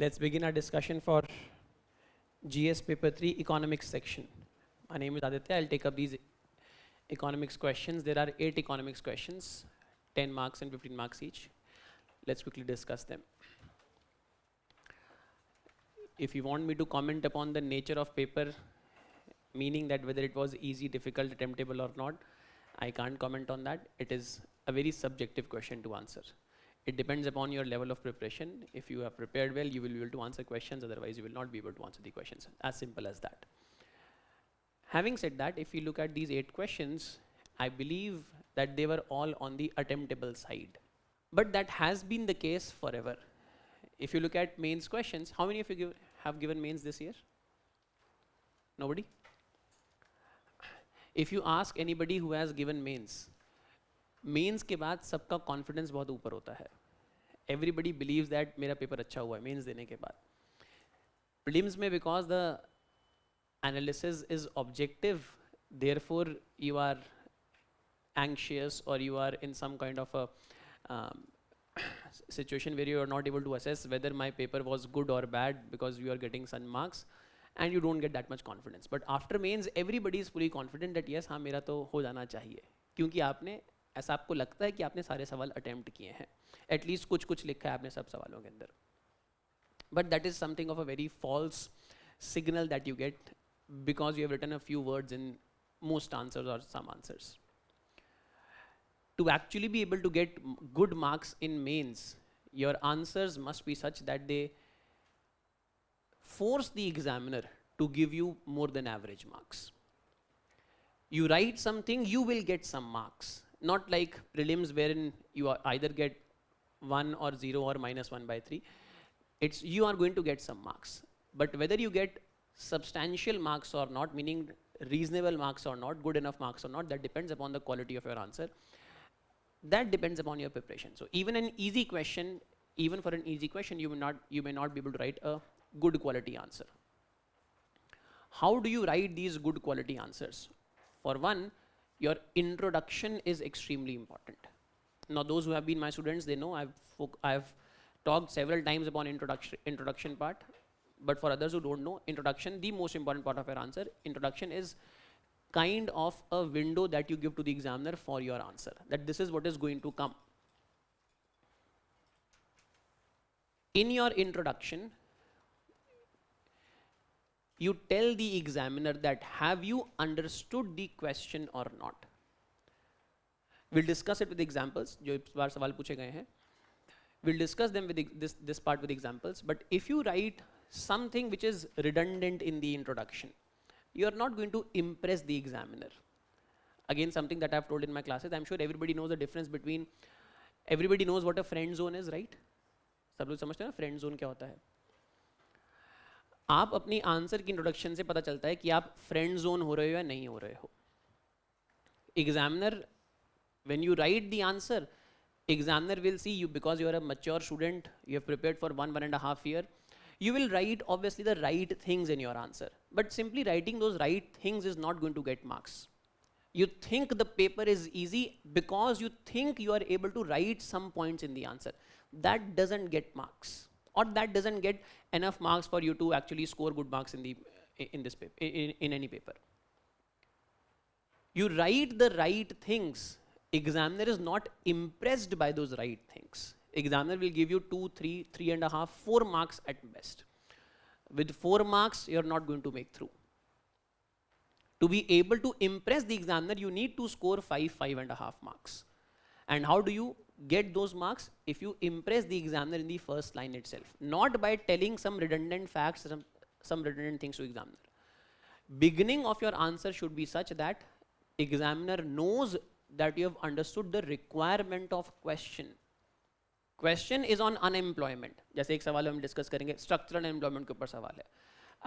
Let's begin our discussion for GS Paper 3 Economics section. My name is Aditya. I'll take up these economics questions. There are 8 economics questions, 10 marks and 15 marks each. Let's quickly discuss them. If you want me to comment upon the nature of paper, meaning that whether it was easy, difficult, attemptable or not, I can't comment on that. It is a very subjective question to answer. It depends upon your level of preparation. If you have prepared well, you will be able to answer questions. Otherwise, you will not be able to answer the questions. As simple as that. Having said that, if you look at these 8 questions, I believe that they were all on the attemptable side. But that has been the case forever. If you look at mains questions, how many of you have given mains this year? Nobody? If you ask anybody who has given mains, mains के बाद सबका confidence बहुत ऊपर होता है. Everybody believes that मेरा paper अच्छा हुआ है मेंस देने के बाद. प्रीलिम्स में because the analysis is objective, therefore you are anxious or you are in some kind of a situation where you are not able to assess whether my paper was good or bad because you are getting some marks, and you don't get that much confidence. But after mains, everybody is fully confident that yes, हाँ मेरा तो हो जाना चाहिए, क्योंकि आपने ऐसा आपको लगता है कि आपने सारे सवाल अटेम्प्ट किए हैं, एटलीस्ट कुछ कुछ लिखा है आपने सब सवालों के अंदर. But that is something of a very false signal that you get because you have written a few words in most answers or some answers. To actually be able to get good marks in mains, your answers must be such that they force the examiner to give you more than average marks. You write something, you will get some marks. Not like prelims wherein you either get 1 or 0 or -1/3. It's you are going to get some marks. But whether you get substantial marks or not, meaning reasonable marks or not, good enough marks or not, that depends upon the quality of your answer. That depends upon your preparation. So even an easy question, even for an easy question, you may not be able to write a good quality answer. How do you write these good quality answers? For one, your introduction is extremely important. Now those who have been my students, they know I've talked several times upon introduction part, but for others who don't know, introduction, the most important part of your answer. Introduction is kind of a window that you give to the examiner for your answer, that this is what is going to come. In your introduction, you tell the examiner that have you understood the question or not. We'll discuss it with examples, जो इस बार सवाल पूछे गए हैं. We'll discuss them with this part with examples. But if you write something which is redundant in the introduction, you are not going to impress the examiner. Again, something that I've told in my classes, I'm sure everybody knows the difference between, everybody knows what a friend zone is, right? सब लोग समझते हैं ना friend zone क्या होता है. आप अपनी आंसर की इंट्रोडक्शन से पता चलता है कि आप फ्रेंड जोन हो रहे हो या नहीं हो रहे हो. Examiner, when you write the answer, examiner will see you, because you are a mature student, you have prepared for 1.5 years, you will write obviously the right things in your answer. But simply writing those right things is not going to get marks. You think the paper is easy because you think you are able to write some points in the answer. That doesn't get marks, or that doesn't get enough marks for you to actually score good marks in this paper, in any paper. You write the right things. Examiner is not impressed by those right things. Examiner will give you 2, 3, 3.5, 4 marks at best. With 4 marks, you're not going to make through. To be able to impress the examiner, you need to score 5, 5.5 marks. And how do you get those marks? If you impress the examiner in the first line itself, not by telling some redundant facts, some redundant things to examiner. Beginning of your answer should be such that examiner knows that you have understood the requirement of question. Question is on unemployment. जैसे एक सवाल हम discuss करेंगे, structural unemployment के ऊपर सवाल है.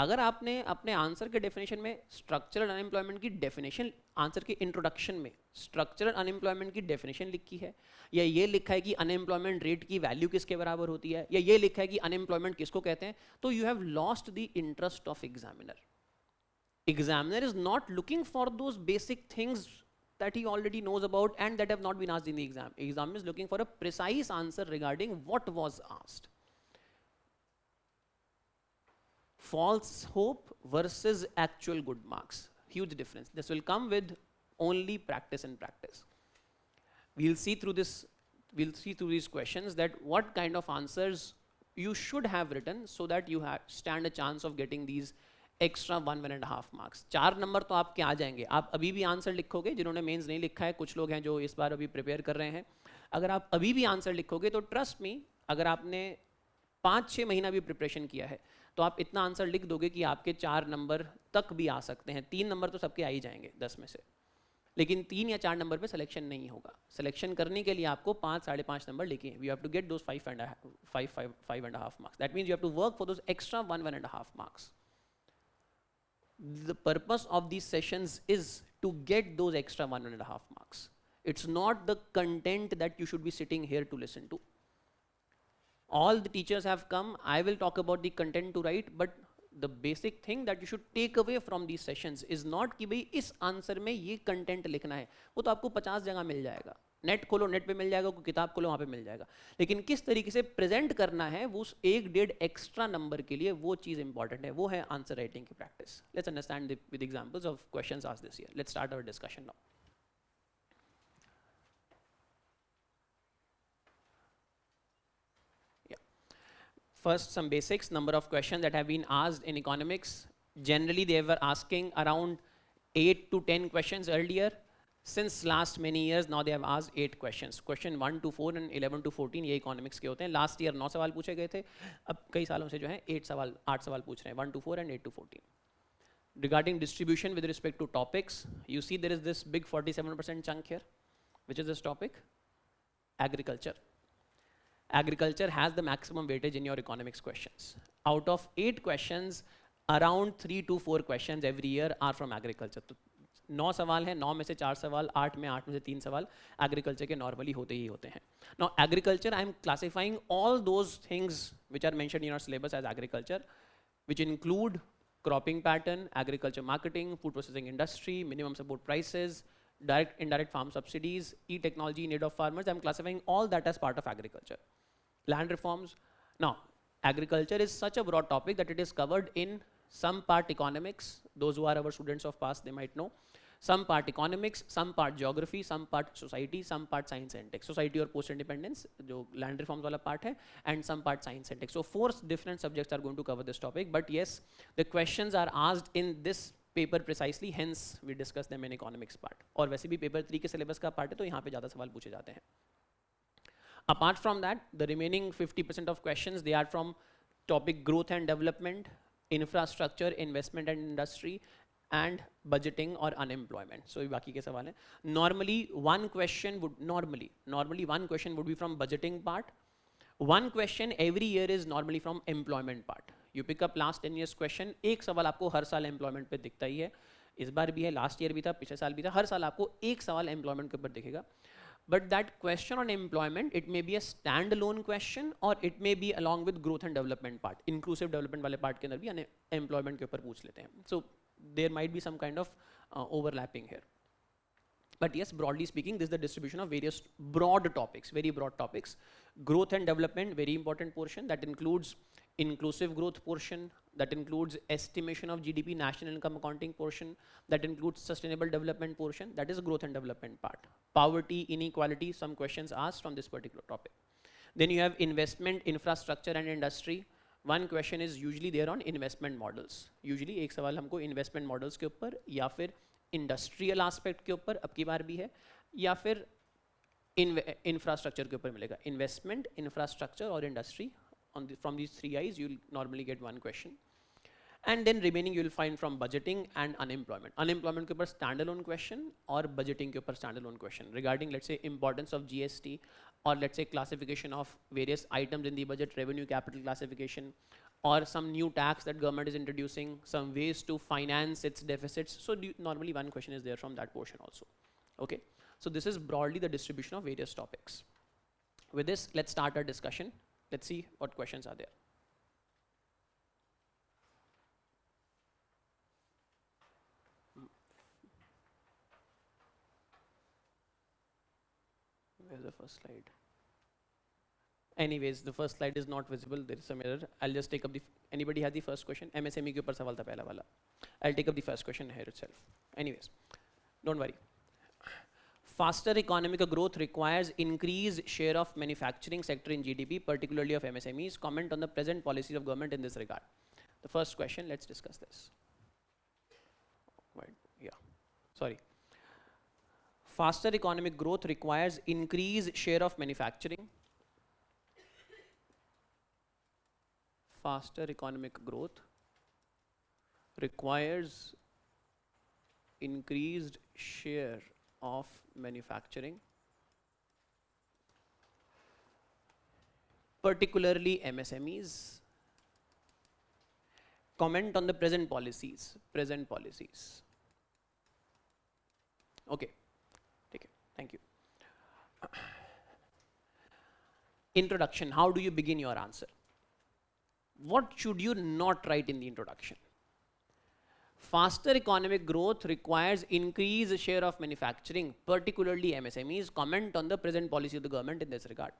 अगर आपने अपने आंसर के डेफिनेशन में स्ट्रक्चरल अनएम्प्लॉयमेंट की डेफिनेशन, आंसर के इंट्रोडक्शन में स्ट्रक्चरल अनएम्प्लॉयमेंट की डेफिनेशन लिखी है, या ये लिखा है कि अनएम्प्लॉयमेंट रेट की वैल्यू किसके बराबर होती है, या ये लिखा है कि अनएम्प्लॉयमेंट किसको कहते हैं, तो you have lost the interest of examiner. Examiner is not looking for those basic things that he already knows about and that have not been asked in the exam. Examiner is looking for a precise answer regarding what was asked. False hope versus actual good marks. Huge difference. This will come with only practice and practice. We'll see through these questions that what kind of answers you should have written so that you stand a chance of getting these extra 1.5 marks. 4 number तो आपके आ जाएंगे. आप अभी भी answer लिखोगे, जिन्होंने mains नहीं लिखा है, कुछ लोग हैं जो इस बार अभी प्रिपेयर कर रहे हैं, अगर आप अभी भी आंसर लिखोगे तो ट्रस्ट मी, अगर आपने 5-6 महीना भी प्रिपरेशन किया है तो आप इतना आंसर लिख दोगे कि आपके 4 नंबर तक भी आ सकते हैं. 3 नंबर तो सबके आ ही जाएंगे 10 में से, लेकिन 3 या 4 नंबर पे सिलेक्शन नहीं होगा. सिलेक्शन करने के लिए आपको 5-5.5 नंबर लेके, you have to get those 5.5 marks. That means you have to work for those extra 1.5 marks. The purpose of these sessions is to get those extra 1.5 marks. It's not the content that you should be sitting here to listen to. All the teachers have come. I will talk about the content to write, but the basic thing that you should take away from these sessions is not कि भाई इस answer में ये content लिखना है, वो तो आपको 50 जगह मिल जाएगा. नेट खोलो, नेट पे मिल जाएगा, कोई किताब खोलो वहाँ पे मिल जाएगा, लेकिन किस तरीके से प्रेजेंट करना है वो उस 1-1.5 एक्स्ट्रा नंबर के लिए, वो चीज़ इंपॉर्टेंट है, वो है आंसर राइटिंग की practice. Let's understand with examples of questions asked this year. Let's start our discussion now. First, some basics, number of questions that have been asked in economics. Generally, they were asking around 8 to 10 questions earlier. Since last many years, now they have asked 8 questions. Question 1 to 4 and 11 to 14 ये economics के होते हैं. Last year 9 सवाल पूछे गए थे. अब कई सालों से जो है 8 सवाल पूछ रहे हैं. 1 to 4 and 8 to 14. Regarding distribution with respect to topics, you see there is this big 47% chunk here. Which is this topic? Agriculture. Agriculture has the maximum weightage in your economics questions. Out of 8 questions, around 3 to 4 questions every year are from agriculture. तो 9 सवाल हैं, 9 में से 4 सवाल, 8 में 8 में से 3 सवाल agriculture के normally होते ही होते हैं. Now agriculture, I am classifying all those things which are mentioned in your syllabus as agriculture, which include cropping pattern, agriculture marketing, food processing industry, minimum support prices, direct indirect farm subsidies, e-technology in aid of farmers. I'm classifying all that as part of agriculture. Land reforms. Now, agriculture is such a broad topic that it is covered in some part economics. Those who are our students of past, they might know. Some part economics, some part geography, some part society, some part science and tech. Society or post-independence, जो land reforms वाला part है, and some part science and tech. So 4 different subjects are going to cover this topic. But yes, the questions are asked in this paper precisely, hence we discuss them in economics part. और वैसे भी paper 3 के syllabus का part है, तो यहाँ पे ज़्यादा सवाल पूछे जाते हैं. Apart from that, the remaining 50% of questions they are from topic growth and development, infrastructure, investment and industry, and budgeting और अनएम्प्लॉयमेंट. सो ये बाकी के सवाल हैं. Normally one question would be from budgeting part. One question every year is normally from employment part. You pick up last 10 years question, एक सवाल आपको हर साल employment पे दिखता ही है. इस बार भी है, last year भी था, पिछले साल भी था. हर साल आपको एक सवाल employment के ऊपर दिखेगा. But that question on employment, it may be a standalone question or it may be along with growth and development part. Inclusive development वाले part के अंदर भी employment के ऊपर पूछ लेते हैं. So there might be some kind of overlapping here. But yes, broadly speaking, this is the distribution of various broad topics, very broad topics. Growth and development, very important portion. That includes inclusive growth portion. That includes estimation of GDP, national income accounting portion. That includes sustainable development portion. That is growth and development part. Poverty, inequality, some questions asked from this particular topic. Then you have investment, infrastructure and industry. One question is usually there on investment models. Usually एक सवाल हमको investment models के ऊपर या फिर industrial aspect के ऊपर अब की बार भी है, या फिर इंफ्रास्ट्रक्चर के ऊपर मिलेगा. इन्वेस्टमेंट, इंफ्रास्ट्रक्चर और industry, from these 3 I's you will normally get 1 question. And then remaining you will find from budgeting and unemployment. Unemployment के ऊपर स्टैंड अलोन क्वेश्चन और बजटिंग के ऊपर stand alone question regarding let's say importance of GST और let's say classification of various items in the budget, revenue capital classification, or some new tax that government is introducing, some ways to finance its deficits. So normally one question is there from that portion also. Okay, so this is broadly the distribution of various topics. With this, let's start our discussion. Let's see what questions are there. Where's the first slide? Anyways, the first slide is not visible. There is some error. I'll just take up the. Anybody has the first question? MSME के ऊपर सवाल था पहला वाला. I'll take up the first question here itself. Anyways, don't worry. Faster economic growth requires increased share of manufacturing sector in GDP, particularly of MSMEs. Comment on the present policies of government in this regard. The first question, let's discuss this. Right, yeah. Sorry. Faster economic growth requires increased share of manufacturing. Faster economic growth requires increased share of manufacturing, particularly MSMEs. Comment on the present policies. Present policies. Okay. Okay. Thank you. Introduction. How do you begin your answer? What should you not write in the introduction? Faster economic growth requires increased share of manufacturing, particularly MSMEs. Comment on the present policy of the government in this regard.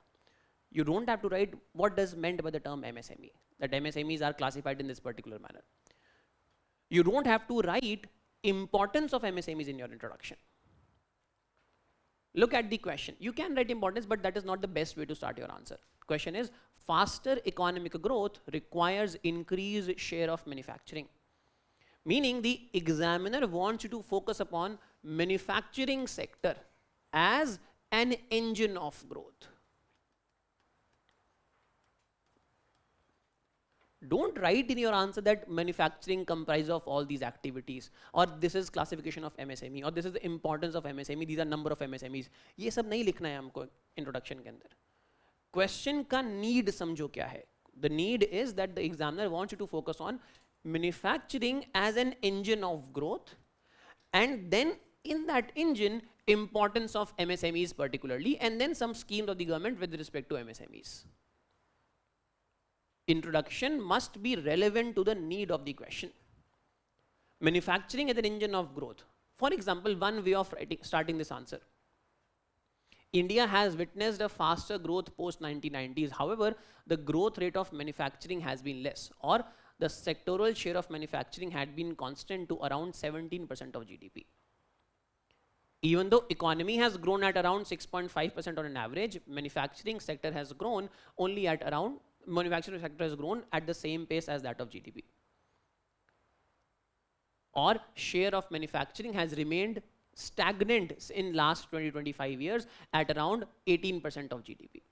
You don't have to write what does meant by the term MSME, that MSMEs are classified in this particular manner. You don't have to write importance of MSMEs in your introduction. Look at the question. You can write importance, but that is not the best way to start your answer. Question is, faster economic growth requires increased share of manufacturing. Meaning the examiner wants you to focus upon manufacturing sector as an engine of growth. Don't write in your answer that manufacturing comprises of all these activities, or this is classification of MSME, or this is the importance of MSME, these are number of MSMEs. ये सब नहीं लिखना है हमको introduction के अंदर. Question का need समझो क्या है. The need is that the examiner wants you to focus on manufacturing as an engine of growth, and then in that engine, importance of MSMEs particularly, and then some schemes of the government with respect to MSMEs. Introduction must be relevant to the need of the question. Manufacturing as an engine of growth. For example, one way of starting this answer. India has witnessed a faster growth post 1990s. However, the growth rate of manufacturing has been less, or the sectoral share of manufacturing had been constant to around 17% of GDP. Even though economy has grown at around 6.5% on an average, manufacturing sector has grown only at around manufacturing sector has grown at the same pace as that of GDP. Or share of manufacturing has remained stagnant in last 20-25 years at around 18% of GDP.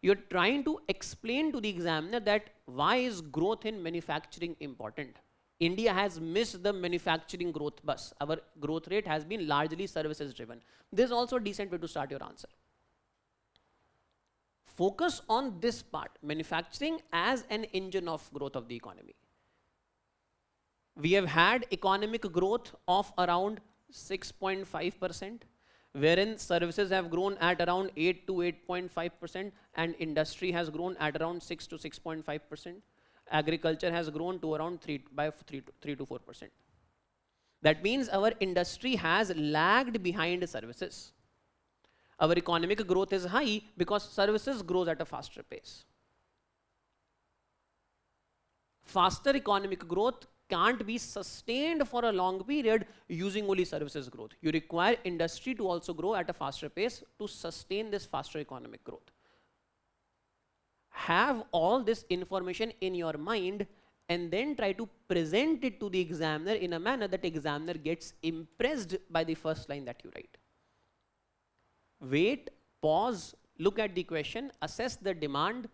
You're trying to explain to the examiner that why is growth in manufacturing important? India has missed the manufacturing growth bus. Our growth rate has been largely services driven. This is also a decent way to start your answer. Focus on this part, manufacturing as an engine of growth of the economy. We have had economic growth of around 6.5%, wherein services have grown at around 8 to 8.5%, and industry has grown at around 6 to 6.5%. Agriculture has grown to around 3 to 4%. That means our industry has lagged behind services. Our economic growth is high because services grows at a faster pace. Faster economic growth can't be sustained for a long period using only services growth. You require industry to also grow at a faster pace to sustain this faster economic growth. Have all this information in your mind and then try to present it to the examiner in a manner that examiner gets impressed by the first line that you write. Wait, pause, look at the question, assess the demand,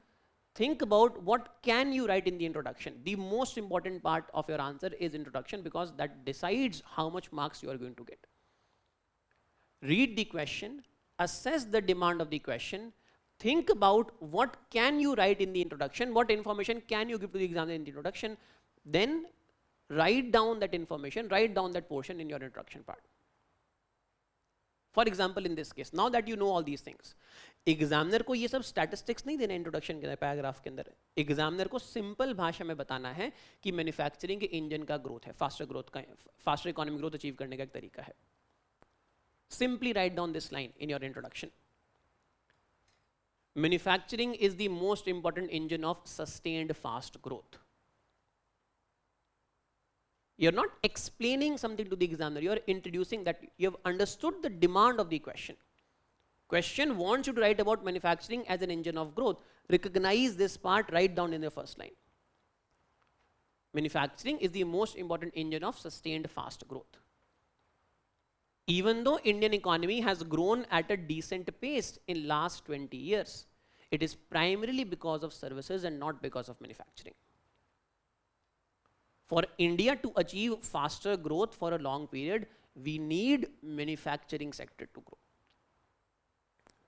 think about what can you write in the introduction. The most important part of your answer is introduction, because that decides how much marks you are going to get. Read the question, assess the demand of the question, think about what can you write in the introduction, what information can you give to the examiner in the introduction, then write down that information, write down that portion in your introduction part. For example, in this case, now that you know all these things, examiner को ये सब statistics नहीं देना introduction के अंदर, paragraph के अंदर. Examiner को simple भाषा में बताना है कि manufacturing के engine का growth है, faster economic growth achieve करने का एक तरीका है. Simply write down this line in your introduction. Manufacturing is the most important engine of sustained fast growth. You're not explaining something to the examiner, you're introducing that you have understood the demand of the question. Question wants you to write about manufacturing as an engine of growth. Recognize this part, write down in the first line. Manufacturing is the most important engine of sustained fast growth. Even though Indian economy has grown at a decent pace in last 20 years, it is primarily because of services and not because of manufacturing. For India to achieve faster growth for a long period, we need manufacturing sector to grow.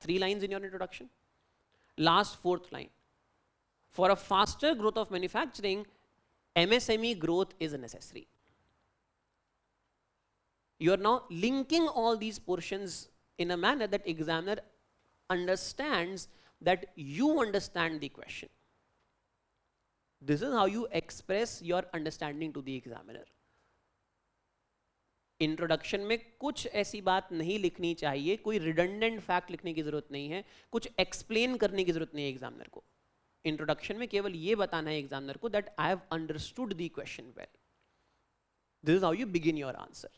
3 lines in your introduction. Last 4th line. For a faster growth of manufacturing, MSME growth is necessary. You are now linking all these portions in a manner that examiner understands that you understand the question. This is how you express your understanding to the examiner. Introduction में कुछ ऐसी बात नहीं लिखनी चाहिए, कोई redundant fact लिखने की जरूरत नहीं है, कुछ एक्सप्लेन करने की जरूरत नहीं है एग्जामिनर को. इंट्रोडक्शन में केवल ये बताना है एग्जामिनर को that I have understood the question well. This is how you begin your answer.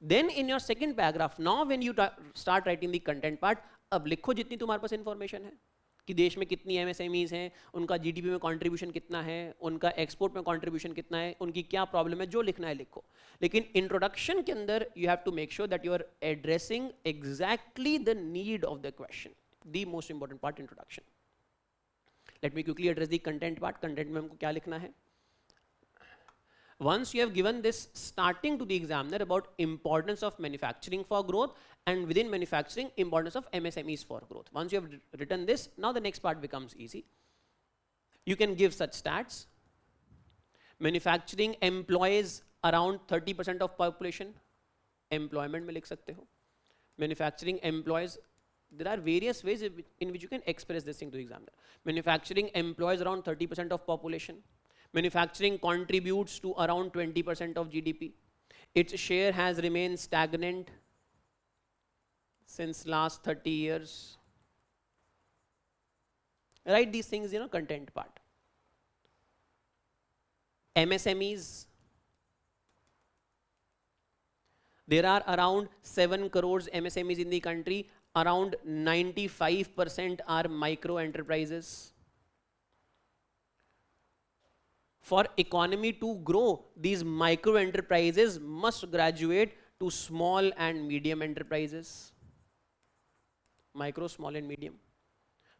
Then in your second paragraph, now when you start writing the content part, अब लिखो जितनी तुम्हारे पास इंफॉर्मेशन है कि देश में कितनी एमएसएमईज हैं, उनका जीडीपी में कंट्रीब्यूशन कितना है, उनका एक्सपोर्ट में कंट्रीब्यूशन कितना है, उनकी क्या प्रॉब्लम है, जो लिखना है लिखो. लेकिन इंट्रोडक्शन के अंदर you have to make sure that you are addressing exactly the need of the question. The most important part introduction. Let me quickly address the content part. Content में हमको क्या लिखना है? Once you have given this starting to the examiner about importance of manufacturing for growth, and within manufacturing importance of MSMEs for growth. Once you have written this, now the next part becomes easy. You can give such stats. Manufacturing employs around 30% of population. Employment में लिख सकते हो. Manufacturing employs, there are various ways in which you can express this thing to the examiner. Manufacturing employs around 30% of population. Manufacturing contributes to around 20% of GDP. Its share has remained stagnant since last 30 years. Write these things, content part. MSMEs. There are around 7 crores MSMEs in the country. Around 95% are micro enterprises. For economy to grow, these micro enterprises must graduate to small and medium enterprises. Micro, small and medium.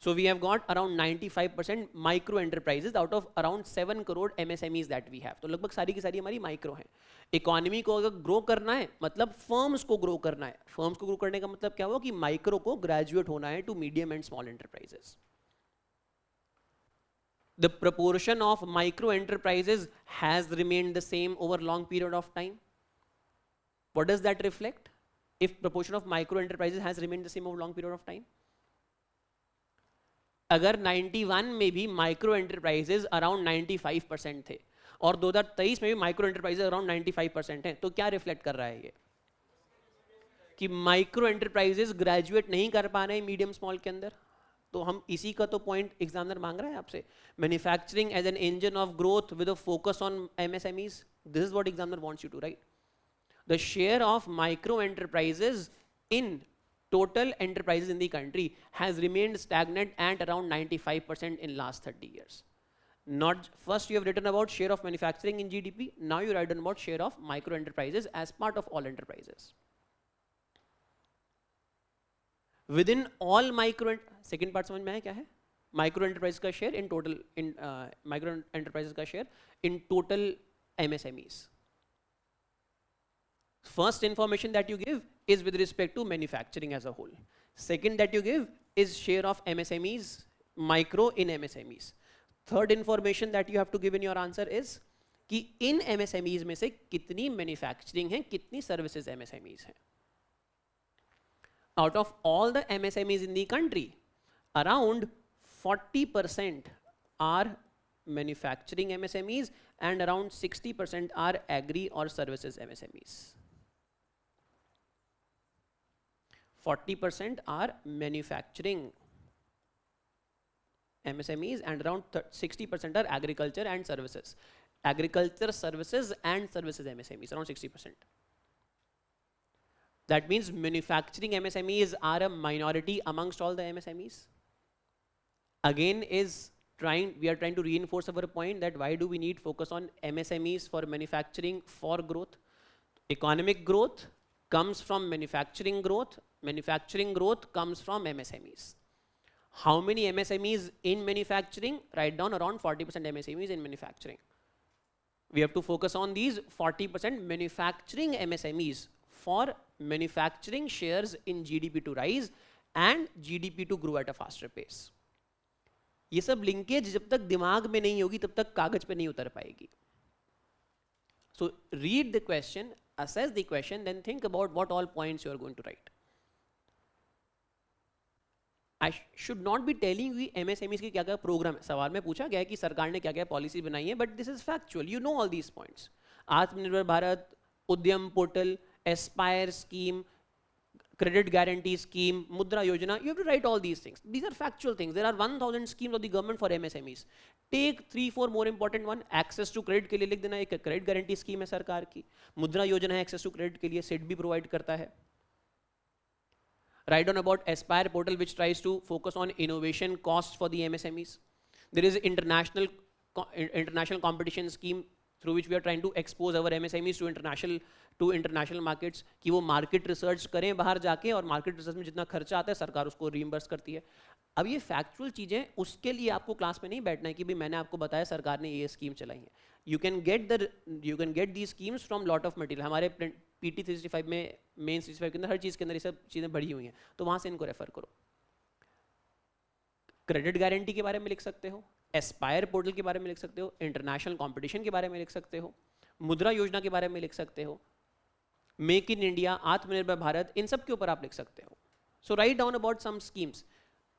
So we have got around 95% micro enterprises out of around 7 crore MSMEs that we have. तो लगभग सारी की सारी हमारी micro हैं. Economy को अगर grow करना है, मतलब फर्म्स को ग्रो करना है. फर्म्स को ग्रो करने का मतलब क्या हुआ कि माइक्रो को ग्रेजुएट होना है to medium and small enterprises. The proportion of micro enterprises has remained the same over long period of time. What does that reflect? If proportion of micro enterprises has remained the same over long period of time, अगर 91 में भी micro enterprises around 95% थे और 2023 में भी micro enterprises around 95% हैं, तो क्या रिफ्लेक्ट कर रहा है ये? कि माइक्रो एंटरप्राइजेस ग्रेजुएट नहीं कर पा रहे हैं मीडियम स्मॉल के अंदर. तो हम इसी का तो पॉइंट एग्जामिनर मांग रहा है आपसे. Manufacturing as an engine of growth with a focus on MSMEs. This is what examiner wants you to write. The share of micro enterprises in total enterprises in the country has remained stagnant at around 95% in last 30 years. Not first you have written about share of manufacturing in GDP, now you write about share of micro enterprises as part of all enterprises. Within all micro, second part समझ में आया क्या है? Micro enterprises का share in total, in micro enterprises का share in total MSMEs. First information that you give is with respect to manufacturing as a whole. Second that you give is share of MSMEs, micro in MSMEs. Third information that you have to give in your answer is कि इन MSMEs में से कितनी manufacturing है, कितनी services MSMEs हैं. Out of all the MSMEs in the country, around 40% are manufacturing MSMEs and around 60% are agri or services MSMEs. 40% are manufacturing MSMEs and around 60% are agriculture and services. Agriculture, services and services MSMEs, around 60%. That means manufacturing MSMEs are a minority amongst all the MSMEs. Again we are trying to reinforce our point that why do we need focus on MSMEs for manufacturing for growth. Economic growth comes from manufacturing growth. Manufacturing growth comes from MSMEs. How many MSMEs in manufacturing? Write down around 40% MSMEs in manufacturing. We have to focus on these 40% manufacturing MSMEs for manufacturing shares in GDP to rise and GDP to grow at a faster pace. ये सब linkage जब तक दिमाग में नहीं होगी तब तक कागज पे नहीं उतर पाएगी. So read the question, assess the question, then think about what all points you are going to write. I should not be telling you MSMEs की क्या क्या प्रोग्राम है. सवाल में पूछा गया है कि सरकार ने क्या क्या पॉलिसी बनाई है, but this is factual. You know all these points. आत्मनिर्भर भारत, उद्यम portal, Aspire scheme, credit guarantee scheme, Mudra Yojana. You have to write all these things. These are factual things. There are 1,000 schemes of the government for MSMEs. Take 3-4 more important one. Access to credit के लिए लिख देना, एक credit guarantee scheme है सरकार की. मुद्रा योजना है access to credit के लिए, SET भी provide करता है. Write down about Aspire portal which tries to focus on innovation costs for the MSMEs. There is international competition scheme through which we are trying to expose our MSMEs to international markets, कि वो market research करें बाहर जाके, और market research में जितना खर्चा आता है सरकार उसको reimburse करती है. अब ये factual चीजें, उसके लिए आपको क्लास में नहीं बैठना है कि भी मैंने आपको बताया सरकार ने ये स्कीम चलाई है. You can get these schemes from lot of material. हमारे PT 365 में, मेन 365 के अंदर, हर चीज के अंदर ये सब चीजें बढ़ी हुई हैं, तो वहां से इनको रेफर करो. क्रेडिट गारंटी के बारे में लिख सकते हो, एस्पायर पोर्टल के बारे में लिख सकते हो, इंटरनेशनल कंपटीशन के बारे में लिख सकते हो, मुद्रा योजना के बारे में लिख सकते हो, मेक इन इंडिया, आत्मनिर्भर भारत, इन सब के ऊपर आप लिख सकते हो. So write down about some schemes.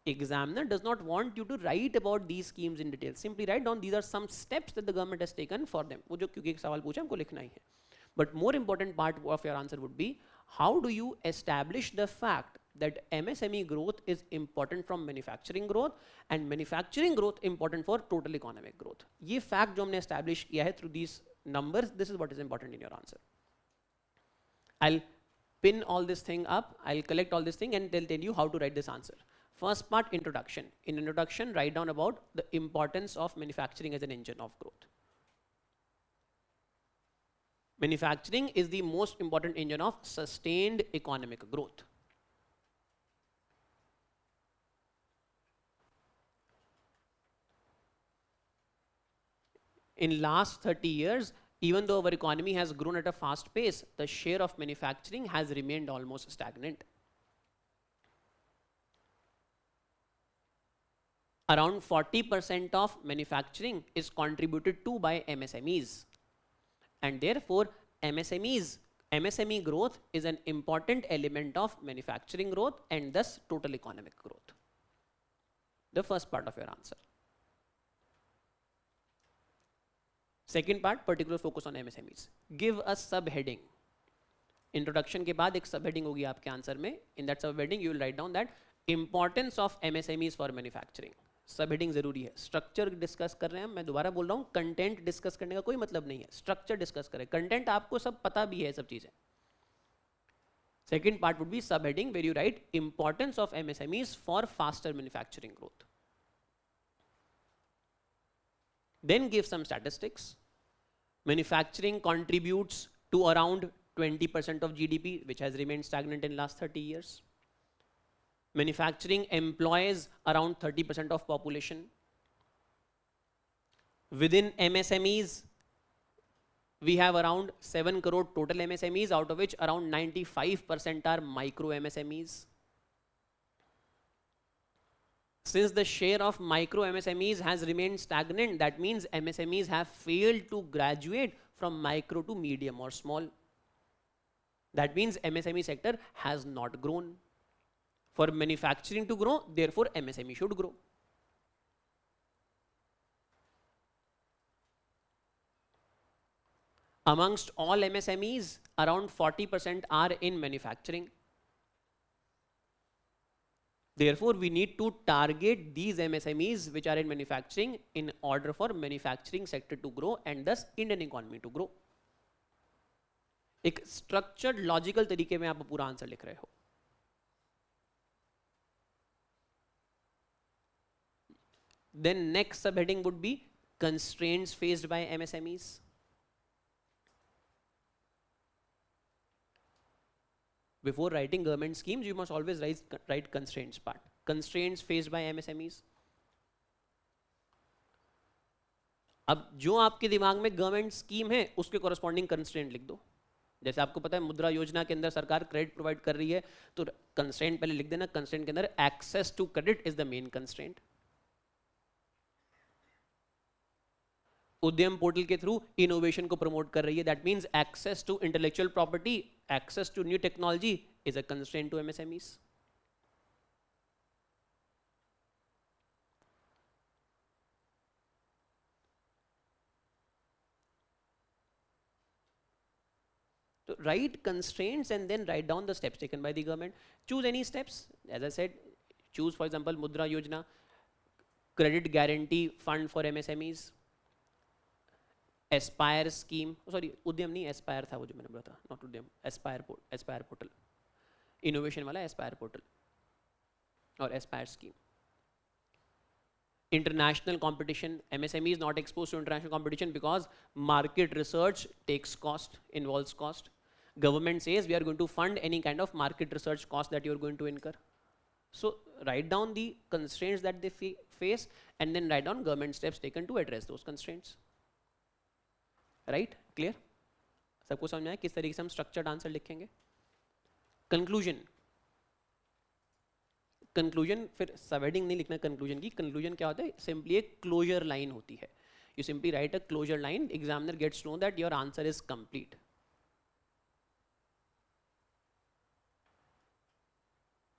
Examiner does not want you to write about these schemes in detail. Simply write down these are some steps that the government has taken for them. वो जो क्योंकि एक सवाल पूछा हमको लिखना ही है. But more important part of your answer would be, how do you establish the fact that MSME growth is important from manufacturing growth and manufacturing growth important for total economic growth. ये fact जो हमने establish किया है through these numbers, this is what is important in your answer. I'll pin all this thing up, I'll collect all this thing and they'll tell you how to write this answer. First part, introduction. In introduction, write down about the importance of manufacturing as an engine of growth. Manufacturing is the most important engine of sustained economic growth. In last 30 years, even though our economy has grown at a fast pace, the share of manufacturing has remained almost stagnant. Around 40% of manufacturing is contributed to by MSMEs. And therefore, MSME growth is an important element of manufacturing growth and thus total economic growth. The first part of your answer. Second part, particular focus on MSMEs. Give a subheading. Introduction के बाद एक subheading होगी आपके answer में. In that subheading, you will write down that importance of MSMEs for manufacturing. Subheading जरूरी है. Structure discuss कर रहे हैं, मैं दोबारा बोल रहा हूं, कंटेंट डिस्कस करने का कोई मतलब नहीं है, स्ट्रक्चर डिस्कस करें. कंटेंट आपको सब पता भी है, सब चीजें. Second part would be subheading where you write importance of MSMEs for faster manufacturing growth. Then give some statistics. Manufacturing contributes to around 20% of GDP, which has remained stagnant in last 30 years. Manufacturing employs around 30% of population. Within MSMEs, we have around 7 crore total MSMEs, out of which around 95% are micro MSMEs. Since the share of micro MSMEs has remained stagnant, that means MSMEs have failed to graduate from micro to medium or small. That means MSME sector has not grown. For manufacturing to grow, therefore MSME should grow. Amongst all MSMEs, around 40% are in manufacturing. Therefore, we need to target these MSMEs which are in manufacturing in order for manufacturing sector to grow and thus Indian economy to grow. एक structured logical तरीके में आप पूरा answer लिख रहे हो. Then next subheading would be constraints faced by MSMEs. Before writing government schemes, you must always write constraints part. Constraints faced by MSMEs. अब जो आपके दिमाग में गवर्नमेंट स्कीम है उसके कॉरेस्पॉन्डिंग कंस्ट्रेंट लिख दो. जैसे आपको पता है मुद्रा योजना के अंदर सरकार क्रेडिट प्रोवाइड कर रही है, तो कंस्ट्रेंट पहले लिख देना. कंस्ट्रेंट के अंदर access to credit is the main constraint. Udyam portal के थ्रू इनोवेशन को प्रमोट कर रही है, that means access to intellectual property, access to new technology is a constraint to MSMEs. तो write constraints and then write down the steps taken by the government. Choose any steps. As I said, choose for example Mudra Yojana, credit guarantee fund for MSMEs, Aspire scheme. Sorry, Udyam नहीं, Aspire था वो जो मैंने बोला था, not Udyam. Aspire portal, innovation वाला Aspire portal और Aspire scheme. International competition. MSME is not exposed to international competition because market research takes cost, involves cost. Government says we are going to fund any kind of market research cost that you are going to incur. So write down the constraints that they face and then write down government steps taken to address those constraints. Right? Clear? सबको समझ में आया किस तरीके से हम structured answer लिखेंगे? Conclusion. Conclusion फिर सबहेडिंग नहीं लिखना कंक्लूजन की. कंक्लूजन क्या होता है? सिंपली एक क्लोजर लाइन होती है. You simply write a closure line. Examiner gets to know that your answer is complete.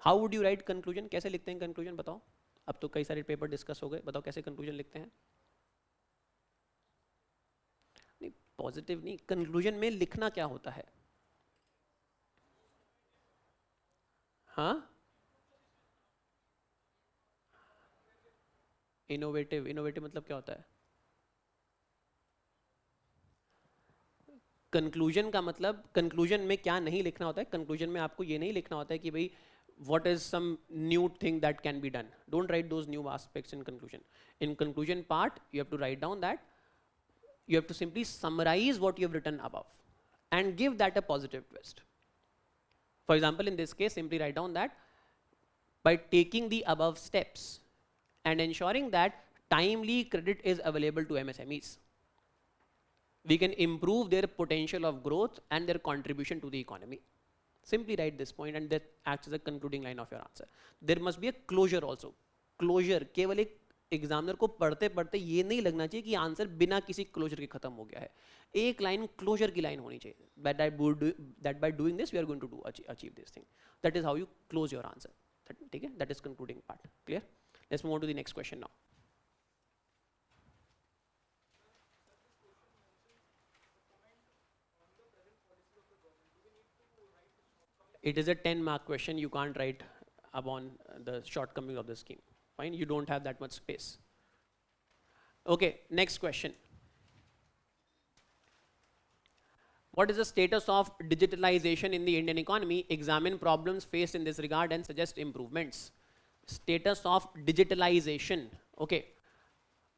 How would you write conclusion? कैसे लिखते हैं कंक्लूजन बताओ. अब तो कई सारे पेपर डिस्कस हो गए, बताओ कैसे कंक्लूजन लिखते हैं. नहीं, पॉजिटिव नहीं, कंक्लूजन में लिखना क्या होता है? हाँ, इनोवेटिव. इनोवेटिव मतलब क्या होता है? कंक्लूजन का मतलब, कंक्लूजन में क्या नहीं लिखना होता है? कंक्लूजन में आपको ये नहीं लिखना होता है कि भाई what is some new thing that can be done. Don't write those new aspects in conclusion. In conclusion part, you have to write down that you have to simply summarize what you have written above and give that a positive twist. For example, in this case, simply write down that by taking the above steps and ensuring that timely credit is available to MSMEs, we can improve their potential of growth and their contribution to the economy. Simply write this point and that acts as a concluding line of your answer. There must be a closure also. Closure, केवल एक examiner को पढ़ते पढ़ते ये नहीं लगना चाहिए कि आंसर बिना किसी क्लोजर के खत्म हो गया है. एक लाइन क्लोजर की लाइन होनी चाहिए. That by doing this we are going to achieve this thing. That is how you close your answer. ठीक है? That is concluding part. Clear? Let's move on to the next question now. It is a 10-mark question. You can't write upon the shortcomings of the scheme. Fine, you don't have that much space. Okay, next question. What is the status of digitalization in the Indian economy? Examine problems faced in this regard and suggest improvements. Status of digitalization. Okay,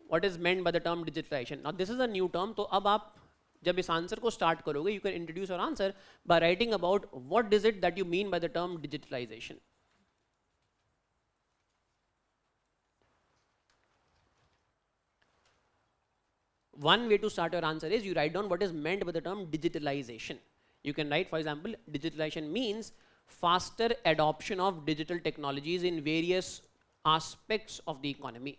what is meant by the term digitalization? Now this is a new term. तो अब आप जब इस answer को start करोगे, you can introduce your answer by writing about what is it that you mean by the term digitalization. One way to start your answer is you write down what is meant by the term digitalization. You can write, for example, digitalization means faster adoption of digital technologies in various aspects of the economy,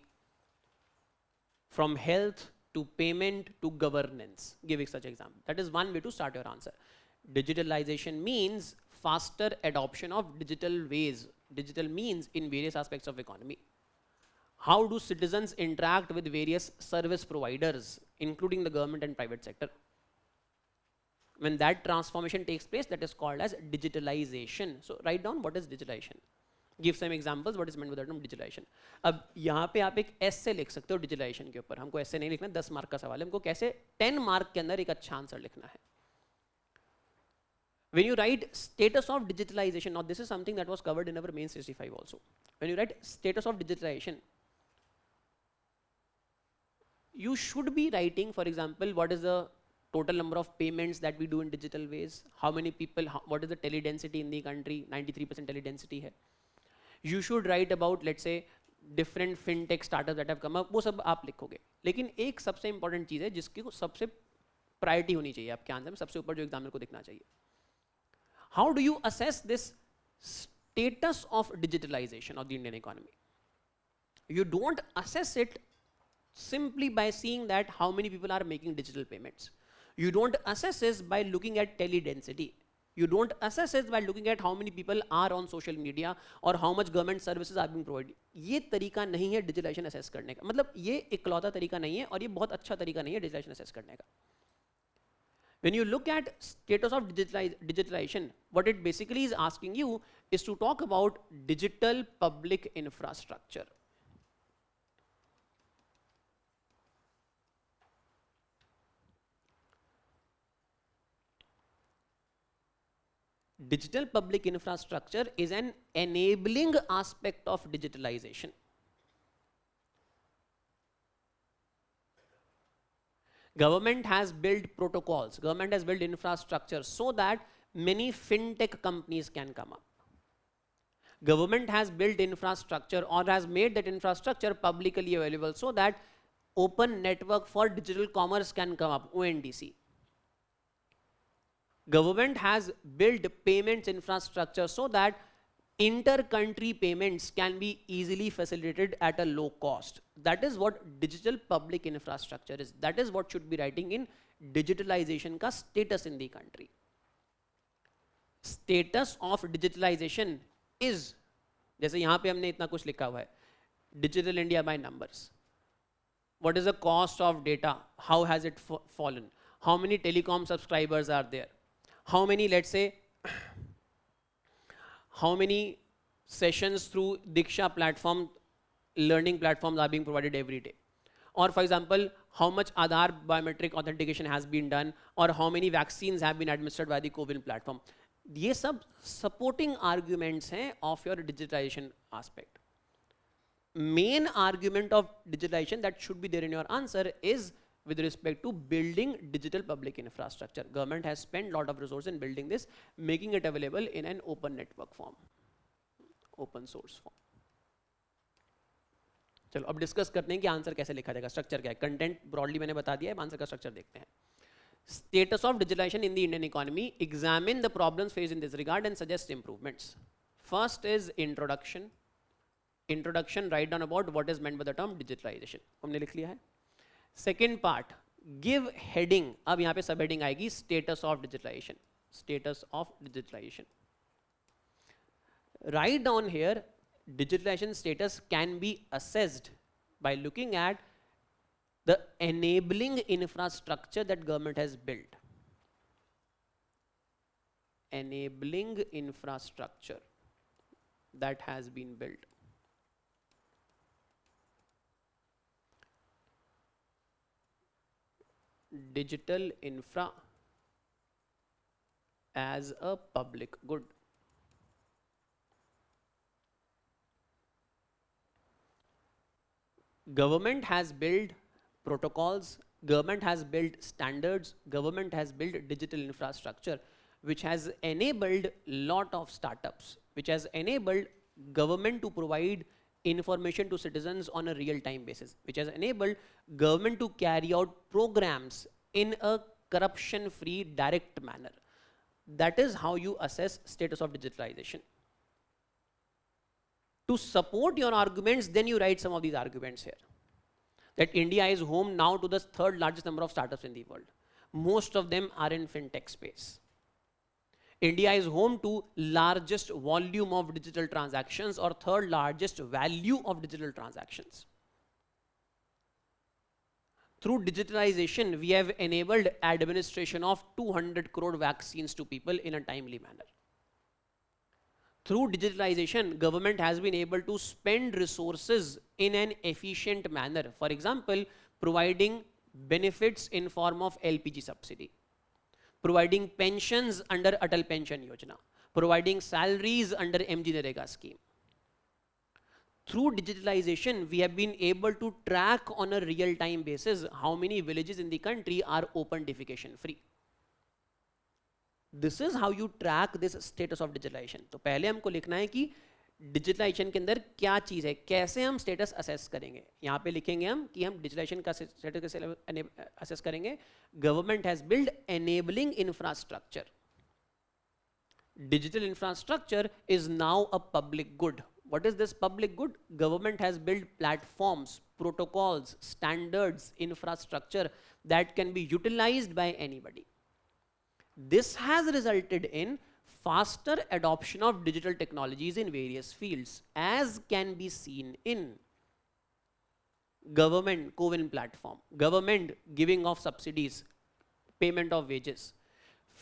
from health to payment to governance. Give such example. That is one way to start your answer. Digitalization means faster adoption of digital means in various aspects of economy. How do citizens interact with various service providers, including the government and private sector? When that transformation takes place, that is called as digitalization. So write down what is digitalization. Give some examples what is meant by the term digitalization. अब यहाँ पे आप एक essay लिख सकते हो digitalization के ऊपर. हमको essay नहीं लिखना, 10 मार्क का सवाल है. हमको कैसे 10 मार्क के अंदर एक अच्छा आंसर लिखना है. When you write status of digitalization, now this is something that was covered in our main 65 also. When you write status of digitalization, you should be writing, for example, what is the total number of payments that we do in digital ways, how many people, what is the tele density in the country, 93% tele density है. You should write about, let's say, different fintech startups that have come up. वो सब आप लिखोगे. लेकिन एक सबसे important चीज़ है जिसकी सबसे priority होनी चाहिए आपके आंसर में, सबसे ऊपर जो एग्जामिनर को दिखना चाहिए. How do you assess this status of digitalization of the Indian economy? You don't assess it simply by seeing that how many people are making digital payments. You don't assess this by looking at tele density. You don't assess it by looking at how many people are on social media or how much government services are being provided. ये तरीका नहीं है digitalization assess करने का. मतलब ये इकलौता तरीका नहीं है और ये बहुत अच्छा तरीका नहीं है digitalization assess करने का. When you look at status of digitalization, what it basically is asking you is to talk about digital public infrastructure. Digital public infrastructure is an enabling aspect of digitalization. Government has built protocols, government has built infrastructure so that many fintech companies can come up. Government has built infrastructure or has made that infrastructure publicly available so that open network for digital commerce can come up, ONDC. Government has built payments infrastructure so that inter-country payments can be easily facilitated at a low cost. That is what digital public infrastructure is. That is what should be writing in digitalization का status in the country. Status of digitalization is, जैसे यहाँ पे हमने इतना कुछ लिखा हुआ है, Digital India by numbers. What is the cost of data? How has it fallen? How many telecom subscribers are there? How many, let's say, how many sessions through Diksha platform, learning platforms are being provided every day? Or for example, how much Aadhaar biometric authentication has been done, or how many vaccines have been administered by the CoWIN platform? ये सब supporting arguments हैं of your digitalization aspect. Main argument of digitalization that should be there in your answer is with respect to building digital public infrastructure. Government has spent a lot of resources in building this, making it available in an open network form, open source form. चलो अब discuss करते हैं कि answer कैसे लिखा जाएगा, structure क्या है. कंटेंट ब्रॉडली मैंने बता दिया है, आंसर का स्ट्रक्चर देखते हैं. Status of digitalization in the Indian economy. Examine the problems faced in this regard and suggest improvements. First is introduction. Introduction, write down about what is meant by the term digitalization. हमने लिख लिया है. Second part, give heading. अब यहाँ पे सब heading आएगी, status of digitalization. Status of digitalization. Write down here, digitalization status can be assessed by looking at the enabling infrastructure that government has built. Enabling infrastructure that has been built. Digital infra as a public good. Government has built protocols, government has built standards, government has built digital infrastructure, which has enabled lot of startups, which has enabled government to provide information to citizens on a real-time basis, which has enabled government to carry out programs in a corruption-free, direct manner. That is how you assess status of digitalization. To support your arguments, then you write some of these arguments here. That India is home now to the third largest number of startups in the world. Most of them are in fintech space. India is home to largest volume of digital transactions or third largest value of digital transactions. Through digitalization, we have enabled administration of 200 crore vaccines to people in a timely manner. Through digitalization, government has been able to spend resources in an efficient manner. For example, providing benefits in form of LPG subsidy, providing pensions under Atal Pension Yojana, providing salaries under MG Narega scheme. Through digitalization, we have been able to track on a real-time basis how many villages in the country are open defecation free. This is how you track this status of digitalization. तो पहले हमको लिखना है कि digitalisation के अंदर क्या चीज़ है, कैसे हम स्टेटस असेस करेंगे. यहाँ पे लिखेंगे हम कि हम डिजिटलाइजेशन का स्टेटस कैसे असेस करेंगे. Government has build enabling infrastructure. Digital infrastructure is now a public good. What is this public good? Government has built platforms, protocols, standards, infrastructure that can be utilized by anybody. This has resulted in faster adoption of digital technologies in various fields, as can be seen in government CoWIN platform, government giving of subsidies, payment of wages.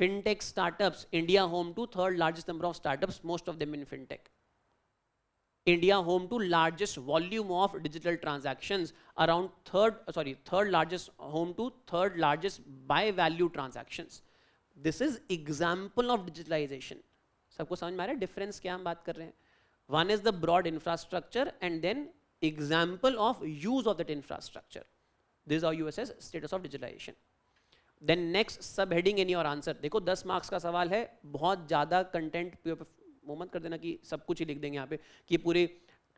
Fintech startups, India home to third largest number of startups, most of them in fintech. India home to largest volume of digital transactions, around third largest home to third largest by value transactions. This is example of digitalization. सबको समझ में आ रहा है difference क्या हम बात कर रहे हैं? One is the broad infrastructure and then example of use of that infrastructure. This is how you assess status of digitalization. Then next subheading in your answer. देखो 10 मार्क्स का सवाल है, बहुत ज़्यादा कंटेंट वो मत कर देना कि सब कुछ ही लिख देंगे यहाँ पे कि पूरे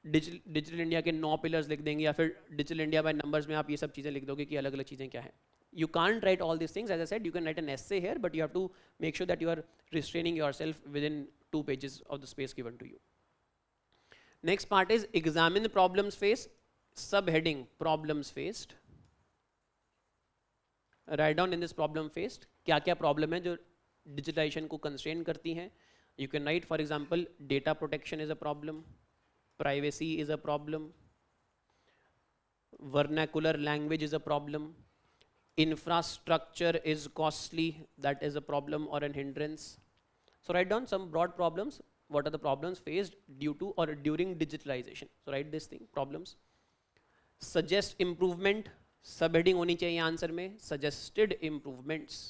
डिजिटल इंडिया के 9 पिलर्स लिख देंगे या फिर डिजिटल इंडिया बाय नंबर्स में आप ये सब चीज़ें लिख दोगे कि अलग अलग चीज़ें क्या हैं. You can't write all these things. As I said, you can write an essay here, but you have to make sure that you are restraining yourself within 2 pages of the space given to you. Next part is examine the problems faced. Subheading problems faced. Write down in this problem faced क्या क्या problem है जो digitalization को constrain करती हैं. You can write, for example, data protection is a problem, privacy is a problem, vernacular language is a problem, infrastructure is costly, that is a problem or an hindrance. So write down some broad problems. What are the problems faced due to or during digitalization? So write this thing, problems. Suggest improvement. Subheading होनी चाहिए answer में, suggested improvements.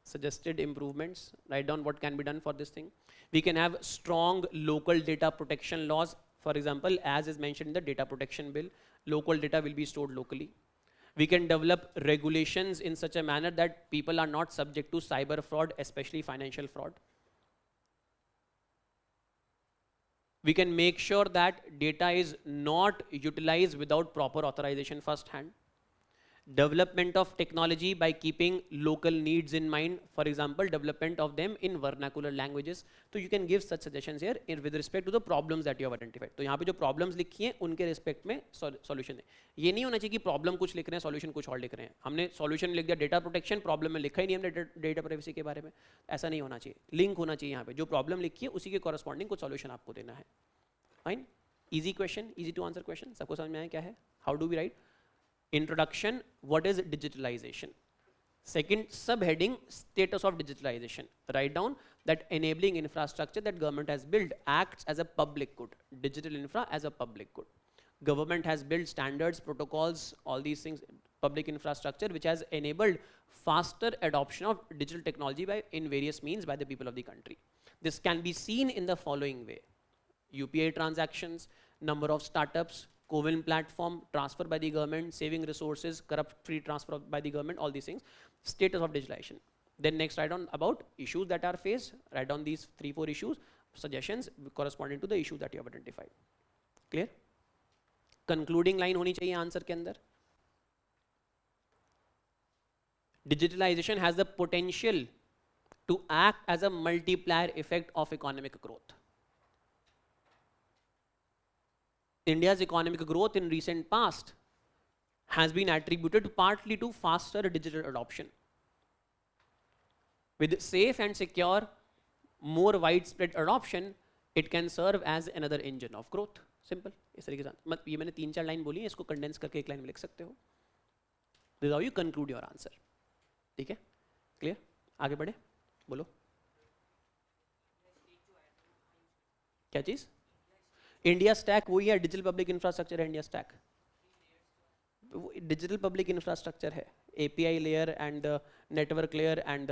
Suggested improvements. Write down what can be done for this thing. We can have strong local data protection laws. For example, as is mentioned in the data protection bill, local data will be stored locally. We can develop regulations in such a manner that people are not subject to cyber fraud, especially financial fraud. We can make sure that data is not utilized without proper authorization first hand. Development of technology by keeping local needs in mind, for example, development of them in vernacular languages. So you can give such suggestions here with respect to the problems that you have identified. तो यहाँ पे जो problems लिखी हैं उनके respect में solution है. ये नहीं होना चाहिए कि problem कुछ लिख रहे हैं, solution कुछ और लिख रहे हैं. हमने solution लिख दिया data protection, problem में लिखा ही नहीं हमने data privacy के बारे में. ऐसा नहीं होना चाहिए. Link होना चाहिए यहाँ पे. जो problem लिखी है उसी के corresponding कुछ solution आपको देना है. Fine? Easy question, easy to answer question. सबको समझ में आया क्या है? How do we write? Introduction, what is digitalization? Second subheading, status of digitalization. Write down that enabling infrastructure that government has built acts as a public good. Digital infra as a public good. Government has built standards, protocols, all these things, public infrastructure which has enabled faster adoption of digital technology in various means by the people of the country. This can be seen in the following way. UPI transactions, number of startups, CoWIN platform, transfer by the government, saving resources, corrupt-free transfer by the government, all these things. Status of digitalization. Then next, write down about issues that are faced. Write down these 3-4 issues, suggestions corresponding to the issue that you have identified. Clear? Concluding line होनी चाहिए answer के अंदर. Digitalization has the potential to act as a multiplier effect of economic growth. India's economic growth in recent past has been attributed partly to faster digital adoption. With safe and secure, more widespread adoption, it can serve as another engine of growth. Simple. इस तरीके से ये मैंने 3-4 line बोली है, इसको condense करके एक लाइन में लिख सकते हो. This is how you conclude your answer. ठीक है? Clear? आगे बढ़े? बोलो. क्या चीज? इंडिया स्टैक वही है, डिजिटल पब्लिक इंफ्रास्ट्रक्चर है India Stack. Digital public infrastructure है, API layer and network layer and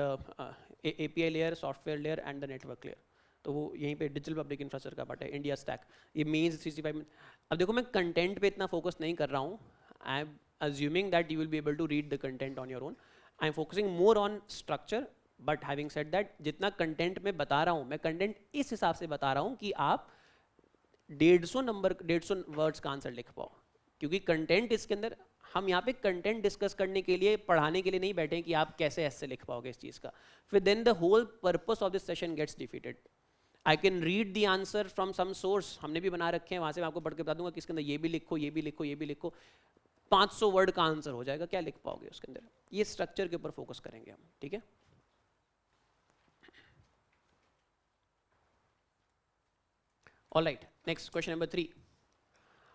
API layer, software layer and the network layer. तो वो यहीं पे डिजिटल पब्लिक इंफ्रास्ट्रक्चर का पार्ट है इंडिया स्टैक. ये मीन्स 365 में. अब देखो मैं कंटेंट पे इतना फोकस नहीं कर रहा हूँ. I am assuming that you will be able to read the content on your own. I am focusing more on structure. But having said that, जितना कंटेंट में बता रहा हूँ, मैं कंटेंट इस हिसाब से बता रहा हूँ कि आप 150 वर्ड्स का आंसर लिख पाओ. क्योंकि कंटेंट इसके अंदर, हम यहाँ पे कंटेंट डिस्कस करने के लिए, पढ़ाने के लिए नहीं बैठे कि आप कैसे ऐसे लिख पाओगे इस चीज़ का. फिर then the whole purpose of this session gets defeated. I can read the answer from some source, हमने भी बना रखे हैं, वहाँ से मैं आपको पढ़ के बता दूंगा कि इसके अंदर ये भी लिखो, ये भी लिखो, ये भी लिखो. 500 वर्ड का आंसर हो जाएगा, क्या लिख पाओगे उसके अंदर? ये स्ट्रक्चर के ऊपर फोकस करेंगे हम. ठीक है? All right, next question number 3.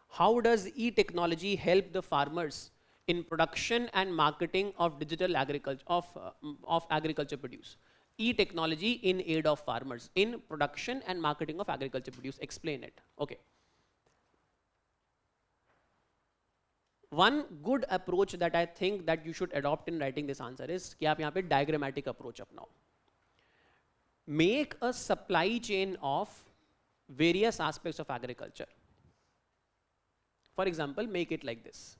How does e-technology help the farmers in production and marketing of digital agriculture of agriculture produce? E-technology in aid of farmers in production and marketing of agriculture produce. Explain it. Okay. One good approach that I think that you should adopt in writing this answer is कि आप यहाँ पे diagrammatic approach अपनाओ. Make a supply chain of various aspects of agriculture. For example, make it like this.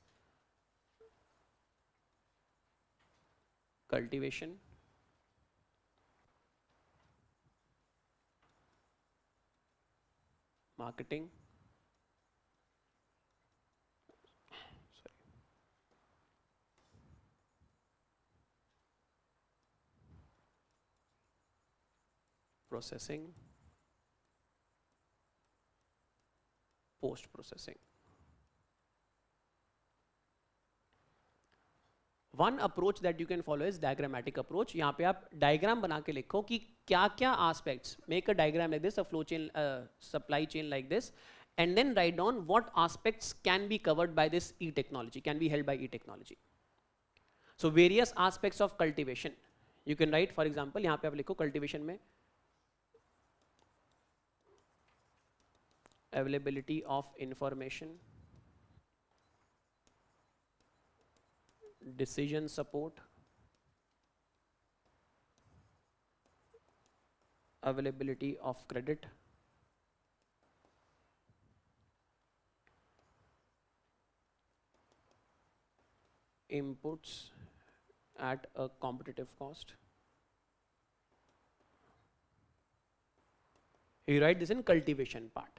Cultivation, marketing, processing, post processing. One approach that you can follow is diagrammatic approach. यहाँ पे आप diagram बना के लिखो कि क्या क्या aspects. Make a diagram like this, a flow chain, supply chain like this, and then write down what aspects can be covered by this e-technology, can be held by e-technology. So various aspects of cultivation. You can write, for example, यहाँ पे आप लिखो cultivation में availability of information, decision support, availability of credit, inputs at a competitive cost. You write this in cultivation part.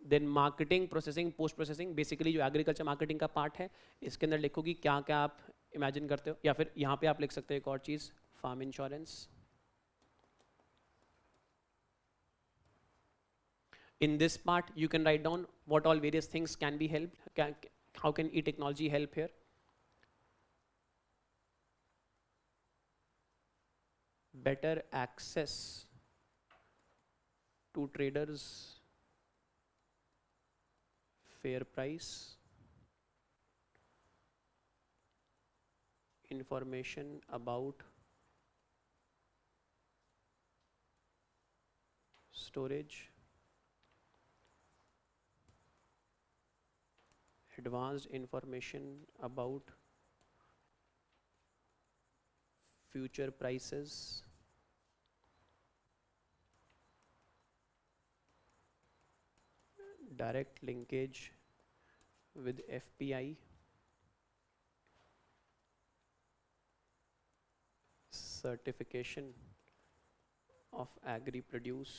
Then marketing, processing, post processing, basically जो agriculture marketing का part है, इसके अंदर लिखो कि क्या क्या आप इमेजिन करते हो, या फिर यहाँ पे आप लिख सकते हो एक और चीज, farm insurance. In this part, you can write down what all various things can be helped. How can e-technology help here? Better access to traders, fair price, information about storage, advanced information about future prices, direct linkage with FPI, certification of agri produce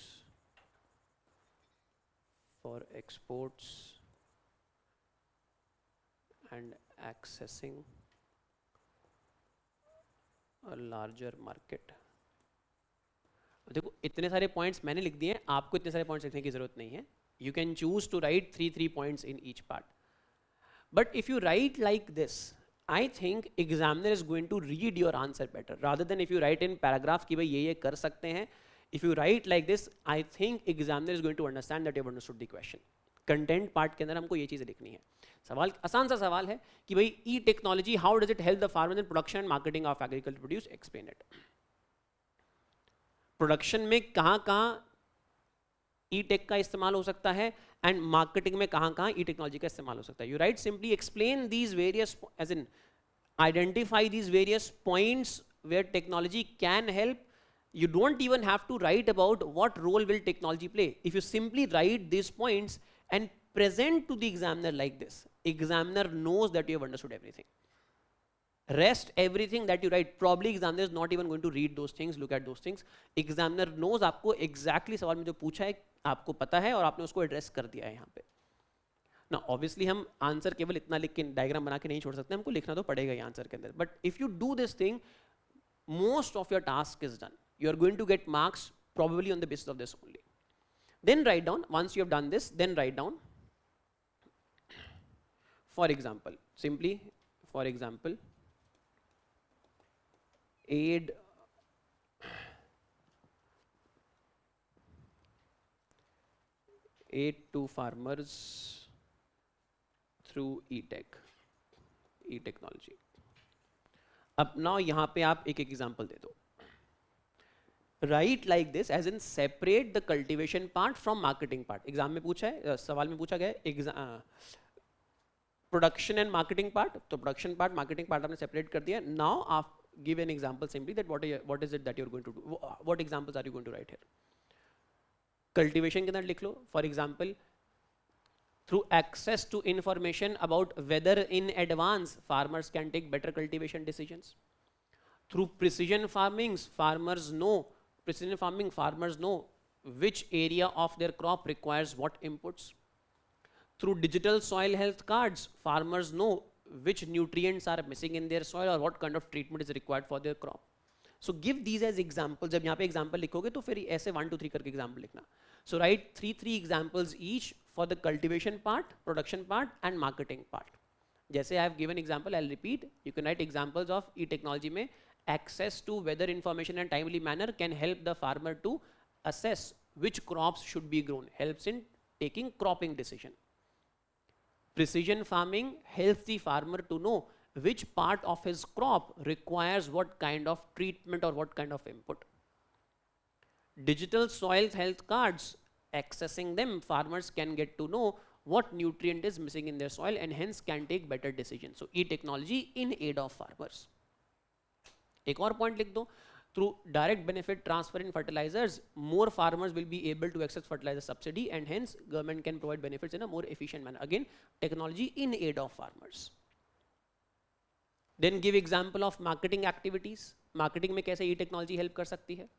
for exports and accessing a larger market. देखो इतने सारे points मैंने लिख दिए हैं, आपको इतने सारे पॉइंट्स लिखने की जरूरत नहीं है. You can choose to write 3 points in each part. But if you write like this, I think examiner is going to read your answer better rather than if you write in paragraph कि भाई ये कर सकते हैं. If you write like this, I think examiner is going to understand that you have understood the question. Content part के अंदर हमको ये चीज़ें लिखनी है. सवाल आसान सा सवाल है कि भाई e-technology, how does it help the farmer in production and marketing of agricultural produce? Explain it. Production में कहाँ e-tech का इस्तेमाल हो सकता है एंड मार्केटिंग में कहाँ e-technology का इस्तेमाल हो सकता है. You write simply explain these various, as in identify these various points where technology can help. You don't even have to write about what role will technology play. If you simply write these points and present to the examiner like this, examiner knows that you have understood everything. Rest everything that you write, probably examiner is not even going to read those things, look at those things. Examiner knows आपको exactly सवाल में जो पूछा है आपको पता है और आपने उसको एड्रेस कर दिया है यहाँ पे. ना ऑब्वियसली हम आंसर केवल इतना लिख के डायग्राम बना के नहीं छोड़ सकते, हमको लिखना तो पड़ेगा ये आंसर के अंदर. But if you do this thing, most of your task is done. You are going to get marks probably on the basis of this only. Then write down, once you have done this, then write down, for example, simply, for example, aid aid to farmers through e-tech, e-technology. अब now यहाँ पे आप एक example दे दो. Write like this, as in separate the cultivation part from marketing part. Exam में पूछा है, सवाल में पूछा गया है प्रोडक्शन एंड मार्केटिंग पार्ट, तो प्रोडक्शन पार्ट मार्केटिंग पार्ट आपने सेपरेट कर दिया. नाउ आप give an example simply that what is it that you are going to do, what examples are you going to write here. Cultivation के अंदर लिख लो, for example through access to information about weather in advance, farmers can take better cultivation decisions. Through precision farming, farmers know which area of their crop requires what inputs. Through digital soil health cards, farmers know which nutrients are missing in their soil or what kind of treatment is required for their crop. So give these as examples. जब यहाँ पे example लिखोगे तो फिर ऐसे 1 2 3 करके example लिखना. So write 3 examples each for the cultivation part, production part and marketing part. जैसे I have given example, I'll repeat. You can write examples of e-technology में access to weather information and timely manner can help the farmer to assess which crops should be grown, helps in taking cropping decision. Precision farming helps the farmer to know which part of his crop requires what kind of treatment or what kind of input. Digital soil health cards, accessing them, farmers can get to know what nutrient is missing in their soil and hence can take better decisions. So e-technology in aid of farmers. एक और point लिख दो. Through direct benefit transfer in fertilizers, more farmers will be able to access fertilizer subsidy and hence government can provide benefits in a more efficient manner. Again, technology in aid of farmers. Then give example of marketing activities. Marketing में कैसे e-technology help कर सकती है.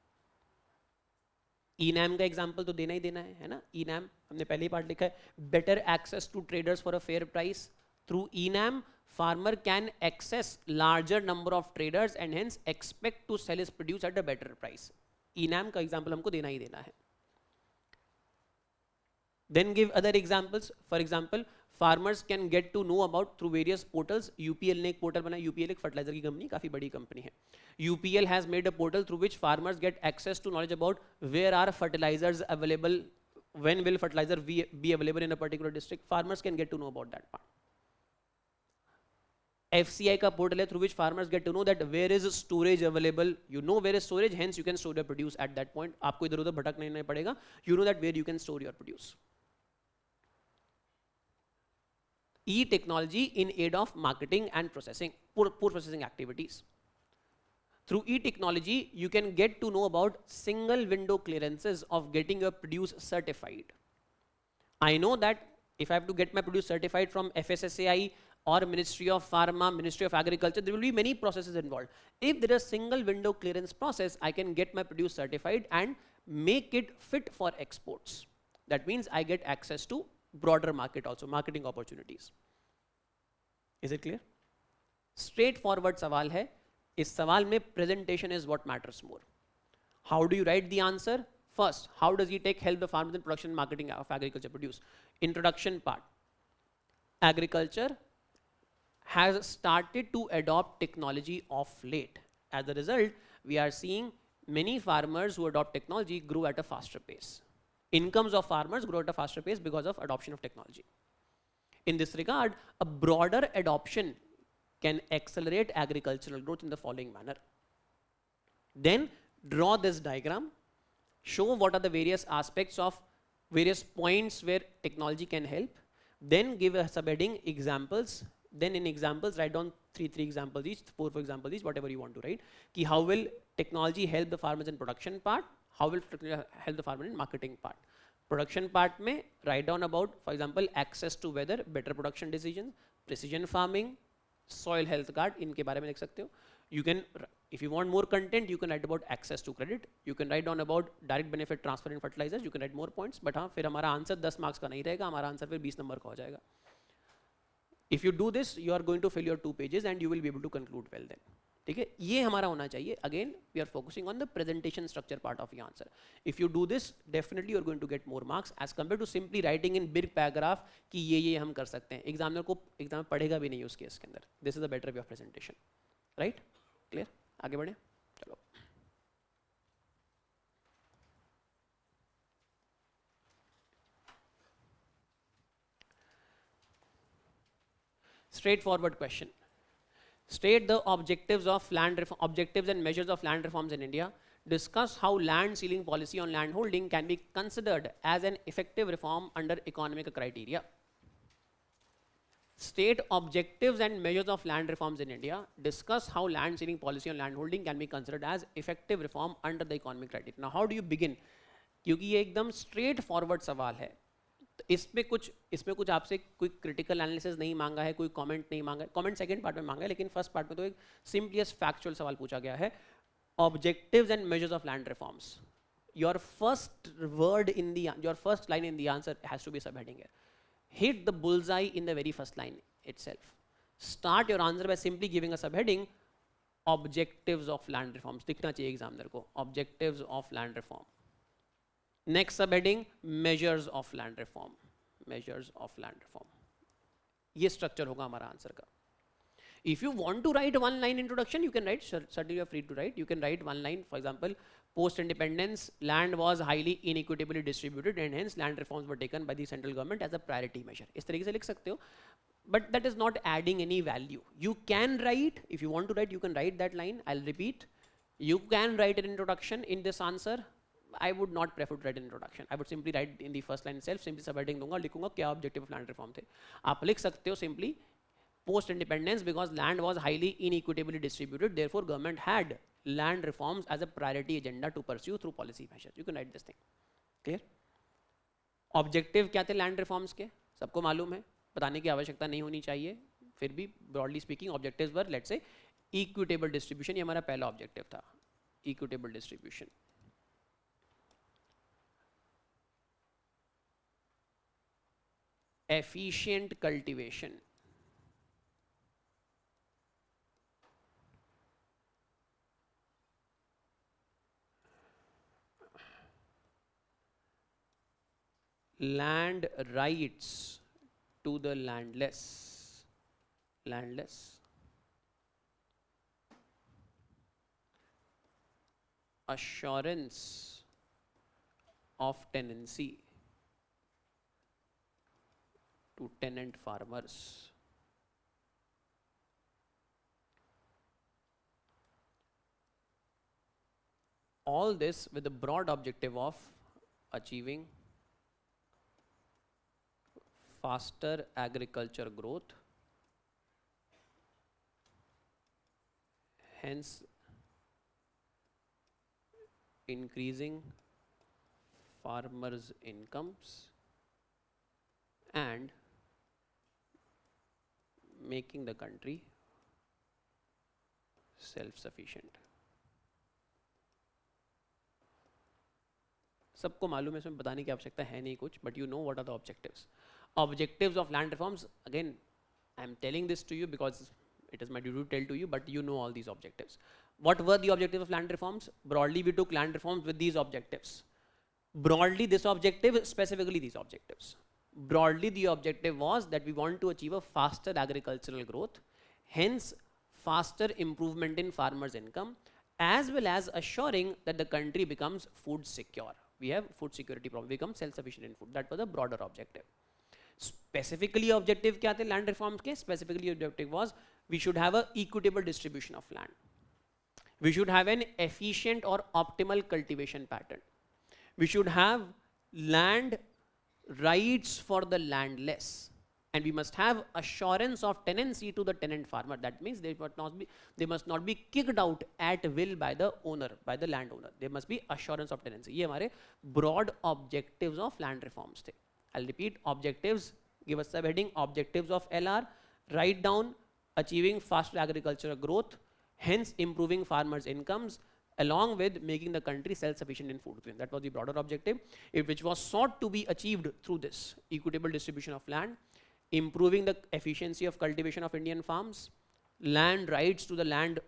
E-NAM का example तो देना ही देना है ना. E-NAM हमने पहले ही पार्ट लिखा है. Better access to traders for a fair price. Through E-NAM, farmer can access larger number of traders and hence expect to sell his produce at a better price. E-NAM का example हमको देना ही देना है. Then give other examples. For example, farmers can get to know about through various portals. UPL ने एक portal बनाया. UPL एक fertilizer की company, काफी बड़ी company है. UPL has made a portal through which farmers get access to knowledge about where are fertilizers available, when will fertilizer be available in a particular district. Farmers can get to know about that part. FCI का portal है through which farmers get to know that where is storage available. You know where is storage, hence you can store your produce at that point. आपको इधर उधर भटकना नहीं पड़ेगा. You know that where you can store your produce. E-technology in aid of marketing and processing, post processing activities. Through e-technology, you can get to know about single window clearances of getting your produce certified. I know that if I have to get my produce certified from FSSAI or Ministry of Pharma, Ministry of Agriculture, there will be many processes involved. If there is a single window clearance process, I can get my produce certified and make it fit for exports. That means I get access to broader market also, marketing opportunities. Is it clear? Straightforward सवाल है. इस सवाल में presentation is what matters more. How do you write the answer? First, how does e-tech help the farmers in production and marketing of agriculture produce? Introduction part. Agriculture has started to adopt technology of late. As a result, we are seeing many farmers who adopt technology grow at a faster pace. Incomes of farmers grow at a faster pace because of adoption of technology. In this regard, a broader adoption can accelerate agricultural growth in the following manner. Then draw this diagram, show what are the various aspects of various points where technology can help, then give a subheading examples, then in examples write down three examples each, four examples each, whatever you want to write, ki how will technology help the farmers in production part, how will technology help the farmer in marketing part. Production part में write down about, for example, access to weather, better production decisions, precision farming, soil health card, इनके बारे में लिख सकते हो. You can, if you want more content, you can write about access to credit. You can write down about direct benefit transfer in fertilizers. You can write more points. But हाँ, फिर हमारा answer 10 marks का नहीं रहेगा, हमारा answer फिर 20 number का हो जाएगा. If you do this, you are going to fill your 2 pages and you will be able to conclude well then. ठीक है, ये हमारा होना चाहिए. Again, we are focusing on the presentation structure part of the answer. If you do this, definitely you are going to get more marks as compared to simply writing in big paragraph कि ये हम कर सकते हैं. Examiner को exam पढ़ेगा भी नहीं उस केस के अंदर. This is a better way of presentation. Right? Clear? आगे बढ़े. चलो. Straightforward question. State the objectives of objectives and measures of land reforms in India. Discuss how land ceiling policy on land holding can be considered as an effective reform under economic criteria. State objectives and measures of land reforms in India. Discuss how land ceiling policy on land holding can be considered as effective reform under the economic criteria. Now, how do you begin? क्योंकि ये एकदम straight forward सवाल है, तो इसमें कुछ आपसे कोई क्रिटिकल एनालिसिस नहीं मांगा है, कोई कमेंट नहीं मांगा है. कमेंट सेकंड पार्ट में मांगा है, लेकिन फर्स्ट पार्ट में तो एक सिंपलीस्ट फैक्चुअल सवाल पूछा गया है. Objectives and measures of land reforms. Your first line in the answer has to be subheading here. Hit the bullseye in the very first line itself. Start your answer by simply giving a subheading, objectives of land reforms. दिखना चाहिए examiner को, objectives of land reform. Next subheading, measures of land reform. Measures of land reform. ये structure होगा हमारा answer का. If you want to write one line introduction, you can write, certainly you are free to write. You can write one line, for example, post independence, land was highly inequitably distributed and hence land reforms were taken by the central government as a priority measure. इस तरीके से लिख सकते हो, but that is not adding any value. You can write, if you want to write, you can write that line. I'll repeat. You can write an introduction in this answer. I would not prefer to write an introduction. I would simply write in the first line itself, simply subheading दूंगा, लिखूंगा क्या objective of land reform थे. आप लिख सकते हो simply post independence because land was highly inequitably distributed, therefore government had land reforms as a priority agenda to pursue through policy measures. You can write this thing. Clear? Objective क्या थे land reforms के? सबको मालूम है, बताने की आवश्यकता नहीं होनी चाहिए. फिर भी broadly speaking objectives were, let's say, equitable distribution. ये हमारा पहला objective था, equitable distribution. Efficient cultivation. Land rights to the landless. Assurance of tenancy to tenant farmers. All this with the broad objective of achieving faster agriculture growth, hence increasing farmers' incomes and making the country self-sufficient. सबको मालूम है, इसमें बताने की आवश्यकता है नहीं कुछ, but you know what are the objectives. Objectives of land reforms, again, I am telling this to you because it is my duty to tell to you, but you know all these objectives. What were the objectives of land reforms? Broadly, we took land reforms with these objectives. Broadly, this objective, specifically these objectives. Broadly, the objective was that we want to achieve a faster agricultural growth, hence faster improvement in farmers' income, as well as assuring that the country becomes food secure. We have food security problem, become self-sufficient in food. That was a broader objective. Specifically objective क्या थे land reforms के? Specifically objective was we should have a equitable distribution of land. We should have an efficient or optimal cultivation pattern. We should have land rights for the landless, and we must have assurance of tenancy to the tenant farmer. That means they must not be kicked out at will by the owner, by the landowner. There must be assurance of tenancy. ये हमारे broad objectives of land reforms थे. I'll repeat, objectives, give us subheading, objectives of LR, write down achieving faster agricultural growth, hence improving farmers' incomes, along with making the country self-sufficient in food grain. That was the broader objective, which was sought to be achieved through this equitable distribution of land, improving the efficiency of cultivation of Indian farms, land rights to the land,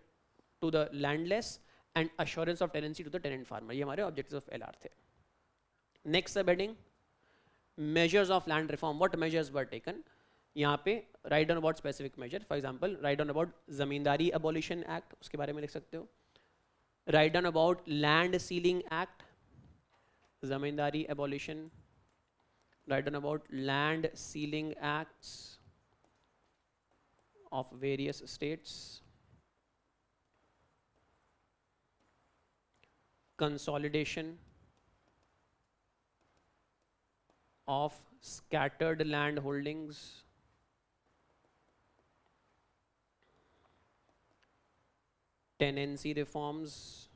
to the landless, and assurance of tenancy to the tenant farmer. ये हमारे objectives of LR थे. Next subheading, measures of land reform. What measures were taken? यहाँ पे write down about specific measure. For example, write down about Zamindari Abolition Act. उसके बारे में लिख सकते हो. Write down about Land Ceiling Act, Zamindari Abolition. Write down about Land Ceiling Acts. of various states, consolidation of scattered land holdings, tenancy reforms,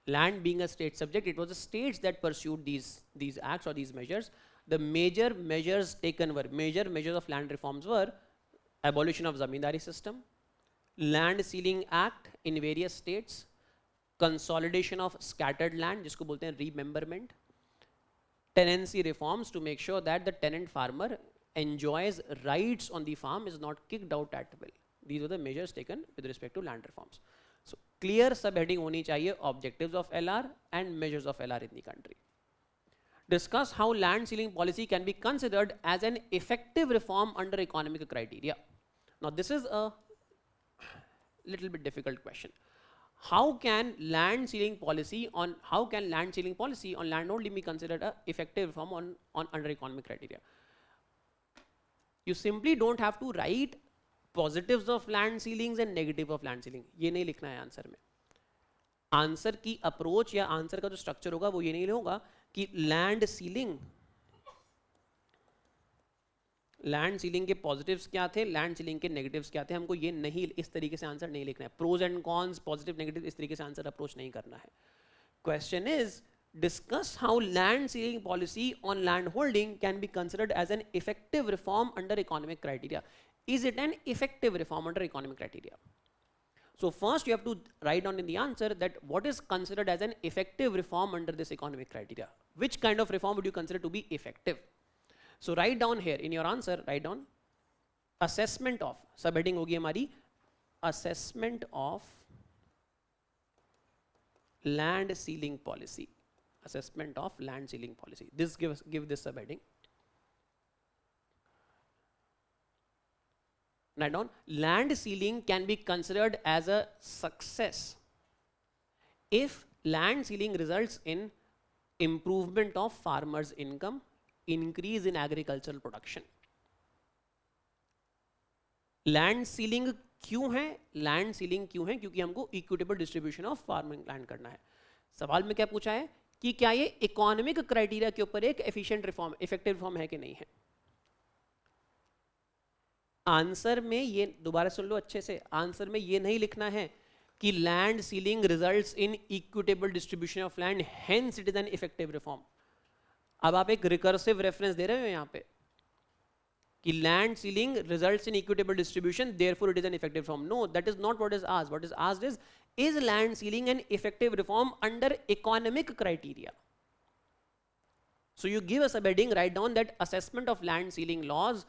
land being a state subject, it was the states that pursued these acts or these measures. The major measures taken were, major measures of land reforms were abolition of zamindari system, land ceiling act in various states, consolidation of scattered land जिसको बोलते हैं rememberment, tenancy reforms to make sure that the tenant farmer enjoys rights on the farm, is not kicked out at will. These were the measures taken with respect to land reforms. So clear subheading होनी चाहिए objectives of LR and measures of LR in the country. Discuss how land ceiling policy can be considered as an effective reform under economic criteria. Now this is a little bit difficult question. How can land ceiling policy on land only be considered a effective reform on under economic criteria? You simply don't have to write positives of land ceilings and negative of land ceiling. ये नहीं लिखना है answer में. Answer की approach या answer का जो structure होगा वो ये नहीं होगा कि लैंड सीलिंग के पॉजिटिव्स क्या थे, लैंड सीलिंग के नेगेटिव्स क्या थे. हमको ये नहीं, इस तरीके से आंसर नहीं लिखना है. Pros and cons, positive negative, इस तरीके से आंसर अप्रोच नहीं करना है. Question is discuss how land ceiling policy on land holding can be considered as an effective reform under economic criteria. Is it an effective reform under economic criteria? So first you have to write down in the answer that what is considered as an effective reform under this economic criteria. Which kind of reform would you consider to be effective? So write down here in your answer, write down assessment of, subheading होगी हमारी assessment of land ceiling policy. Assessment of land ceiling policy. This give this subheading. Write down land ceiling can be considered as a success if land ceiling results in improvement of farmers' income, increase in agricultural production. Land ceiling क्यों है? Land ceiling क्यों है? क्योंकि हमको equitable distribution of farming land करना है. सवाल में क्या पूछा है कि क्या ये इकोनॉमिक क्राइटेरिया के ऊपर एक एफिशिएंट रिफॉर्म, इफेक्टिव रिफॉर्म है कि नहीं है. आंसर में ये दोबारा सुन लो अच्छे से, आंसर में ये नहीं लिखना है कि land ceiling results in equitable distribution of land, hence it is an effective reform. अब आप एक रिकर्सिव रेफरेंस दे रहे हो यहाँ पे कि land ceiling results in equitable distribution, therefore it is an effective reform. No, that is not what is asked. What is asked is land ceiling an effective reform under economic criteria? So you give us a subheading, write down that assessment of land ceiling laws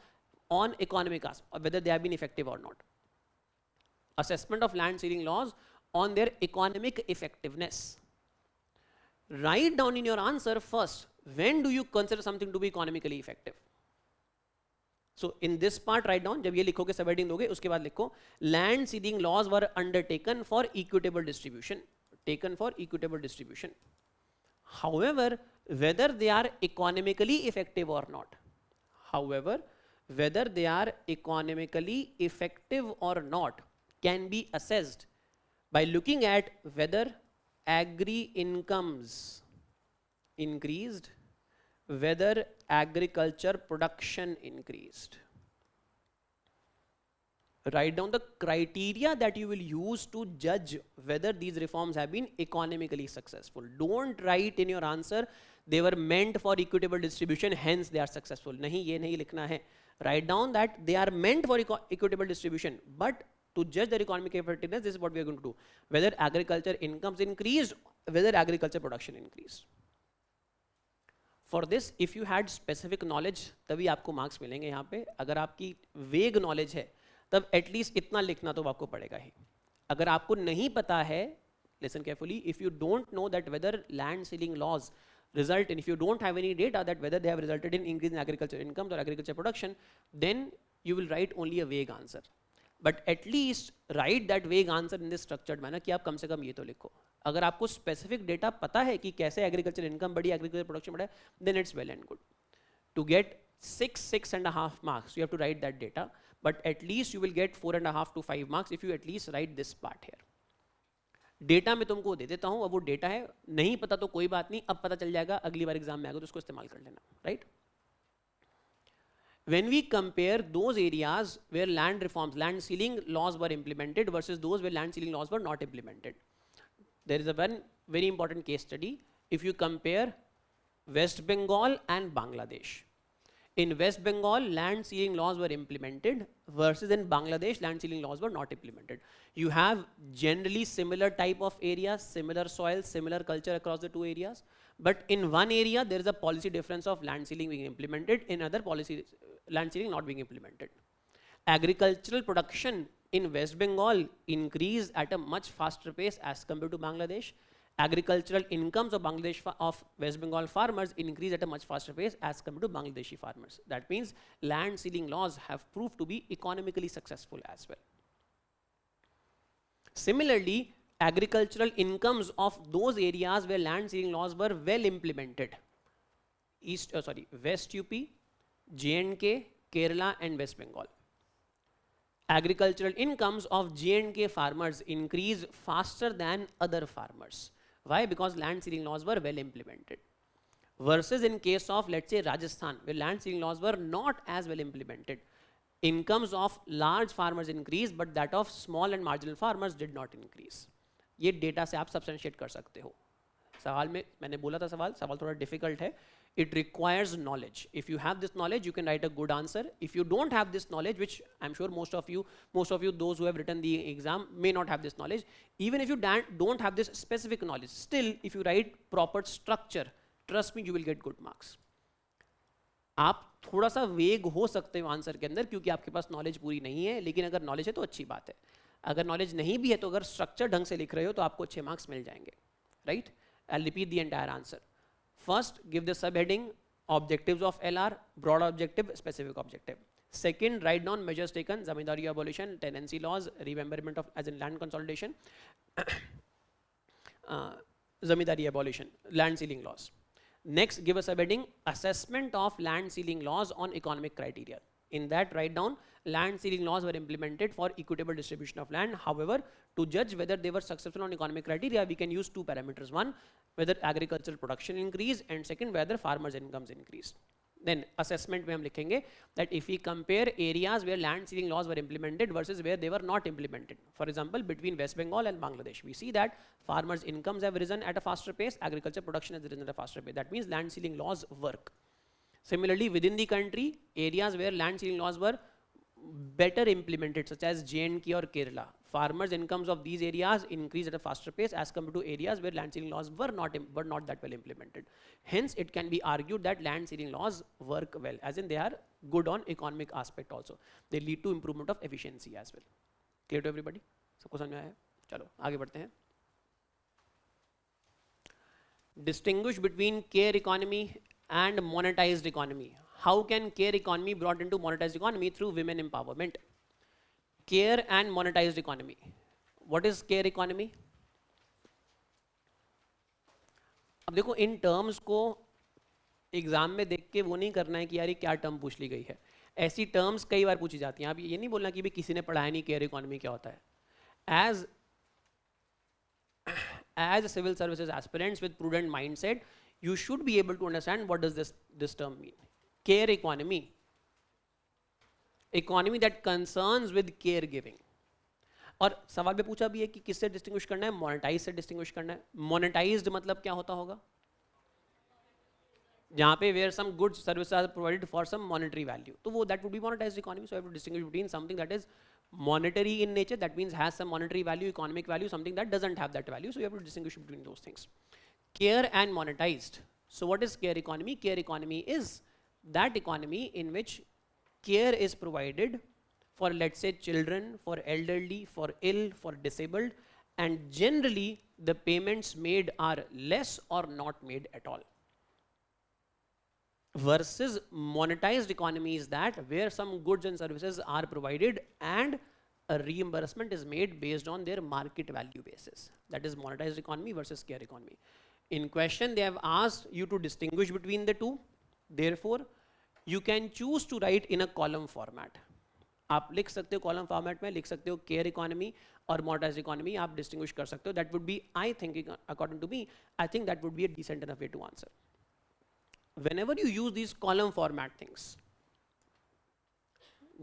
on economic aspect, whether they have been effective or not. Assessment of land ceiling laws on their economic effectiveness. Write down in your answer first, when do you consider something to be economically effective? So in this part write down, जब ये लिखोगे subheading दोगे उसके बाद लिखो land ceiling laws were undertaken for equitable distribution, taken for equitable distribution. However, whether they are economically effective or not, however, whether they are economically effective or not can be assessed by looking at whether agri incomes increased, whether agriculture production increased. Write down the criteria that you will use to judge whether these reforms have been economically successful. Don't write in your answer they were meant for equitable distribution, hence they are successful. नहीं, ये नहीं लिखना है. Write down that they are meant for equitable distribution, but to judge their economic effectiveness, this is what we are going to do. Whether agriculture incomes increased, whether agriculture production increased. For this, if you had specific knowledge, तभी आपको marks मिलेंगे यहाँ पे. अगर आपकी वेग knowledge है तब एटलीस्ट इतना लिखना तो आपको पड़ेगा ही. अगर आपको नहीं पता है, listen carefully, if you don't know that whether land ceiling laws result in, if you don't have any data that whether they have resulted in increase in agriculture incomes or agriculture production, then you will write only a vague answer. But at least write that vague answer in this structured manner कि आप कम से कम ये तो लिखो. अगर आपको specific data पता है कि कैसे एग्रीकल्चर इनकम बढ़ी, एग्रीकल्चर प्रोडक्शन बढ़ा, then it's well and good. To get 6.5 marks, you have to write that data, but at least you will get 4.5 to 5 marks if you at least write this part here. Data मैं तुमको दे देता हूं, अब वो data है, नहीं पता तो कोई बात नहीं, अब पता चल जाएगा, अगली बार एग्जाम में आएगा तो उसको इस्तेमाल कर लेना, right? When we compare those areas where land reforms, land ceiling laws were implemented versus those where land ceiling laws were not implemented, there is a one very important case study. If you compare West Bengal and Bangladesh. In West Bengal, land ceiling laws were implemented versus in Bangladesh, land ceiling laws were not implemented. You have generally similar type of areas, similar soil, similar culture across the two areas. But in one area, there is a policy difference of land ceiling being implemented, in other policy, land ceiling not being implemented. Agricultural production in West Bengal increased at a much faster pace as compared to Bangladesh. Agricultural incomes of of West Bengal farmers increase at a much faster pace as compared to Bangladeshi farmers. That means land ceiling laws have proved to be economically successful as well. Similarly, agricultural incomes of those areas where land ceiling laws were well implemented, West UP, J&K, Kerala and West Bengal. Agricultural incomes of J&K farmers increase faster than other farmers. Why? Because land ceiling laws were well implemented. Versus in case of, let's say, Rajasthan, where land ceiling laws were not as well implemented. Incomes of large farmers increased, but that of small and marginal farmers did not increase. ये data से आप substantiate कर सकते हो. सवाल में मैंने बोला था सवाल थोड़ा difficult है. It requires knowledge. If you have this knowledge, you can write a good answer. If you don't have this knowledge, which I'm sure most of you, those who have written the exam may not have this knowledge. Even if you don't have this specific knowledge, still, if you write proper structure, trust me, you will get good marks. आप थोड़ा सा वेग हो सकते हो answer के अंदर क्योंकि आपके पास नॉलेज पूरी नहीं है, लेकिन अगर नॉलेज है तो अच्छी बात है. अगर नॉलेज नहीं भी है तो अगर स्ट्रक्चर ढंग से लिख रहे हो तो आपको अच्छे मार्क्स मिल जाएंगे, right? I'll repeat the entire answer. First, give the subheading objectives of LR, broad objective, specific objective. Second, write down measures taken, zamindari abolition, tenancy laws, rememberment of as in land consolidation, zamindari abolition, land ceiling laws. Next, give a subheading assessment of land ceiling laws on economic criteria. In that, write down land ceiling laws were implemented for equitable distribution of land. However, to judge whether they were successful on economic criteria, we can use two parameters. One, whether agricultural production increased, and second, whether farmers' incomes increased. Then assessment में हम लिखेंगे that if we compare areas where land ceiling laws were implemented versus where they were not implemented. For example, between West Bengal and Bangladesh, we see that farmers' incomes have risen at a faster pace, agriculture production has risen at a faster pace. That means land ceiling laws work. Similarly, within the country, areas where land ceiling laws were better implemented, such as J&K or Kerala, farmers' incomes of these areas increased at a faster pace as compared to areas where land ceiling laws were not that well implemented. Hence, it can be argued that land ceiling laws work well, as in they are good on economic aspect also. They lead to improvement of efficiency as well. Clear to everybody? सबको समझ में आया? चलो आगे बढ़ते हैं. Distinguish between care economy and monetized economy. How can care economy brought into monetized economy? Through women empowerment. Care and monetized economy. What is care economy? अब देखो इन टर्म्स को एग्जाम में देख के वो नहीं करना है कि यार ये क्या टर्म पूछ ली गई है. ऐसी टर्म्स कई बार पूछी जाती हैं. आप ये नहीं बोलना कि भी किसी ने पढ़ाया नहीं केयर इकोनॉमी क्या होता है. As civil services aspirants with prudent mindset, you should be able to understand what does this term mean. Care economy that concerns with caregiving. और सवाल पे पूछा भी है कि किससे डिस्टिंग्विश करना है, मोनेटाइज से डिस्टिंग्विश करना है. मोनेटाइज्ड मतलब क्या होता होगा? जहाँ पे where some goods services are provided for some monetary value, तो वो that would be monetized economy. So I have to distinguish between something that is monetary in nature, that means has some monetary value, economic value, something that doesn't have that value. So you have to distinguish between those things. Care and monetized. So what is care economy? Care economy is that economy in which care is provided for, let's say, children, for elderly, for ill, for disabled, and generally the payments made are less or not made at all. Versus monetized economy is that where some goods and services are provided and a reimbursement is made based on their market value basis. That is monetized economy versus care economy. In question, they have asked you to distinguish between the two. Therefore, you can choose to write in a column format. आप लिख सकते हो column format में, लिख सकते हो care economy और monetised economy, आप डिस्टिंग्विश कर सकते हो. That would be, I think, according to me, I think that would be a decent enough way to answer. Whenever you use these column format things,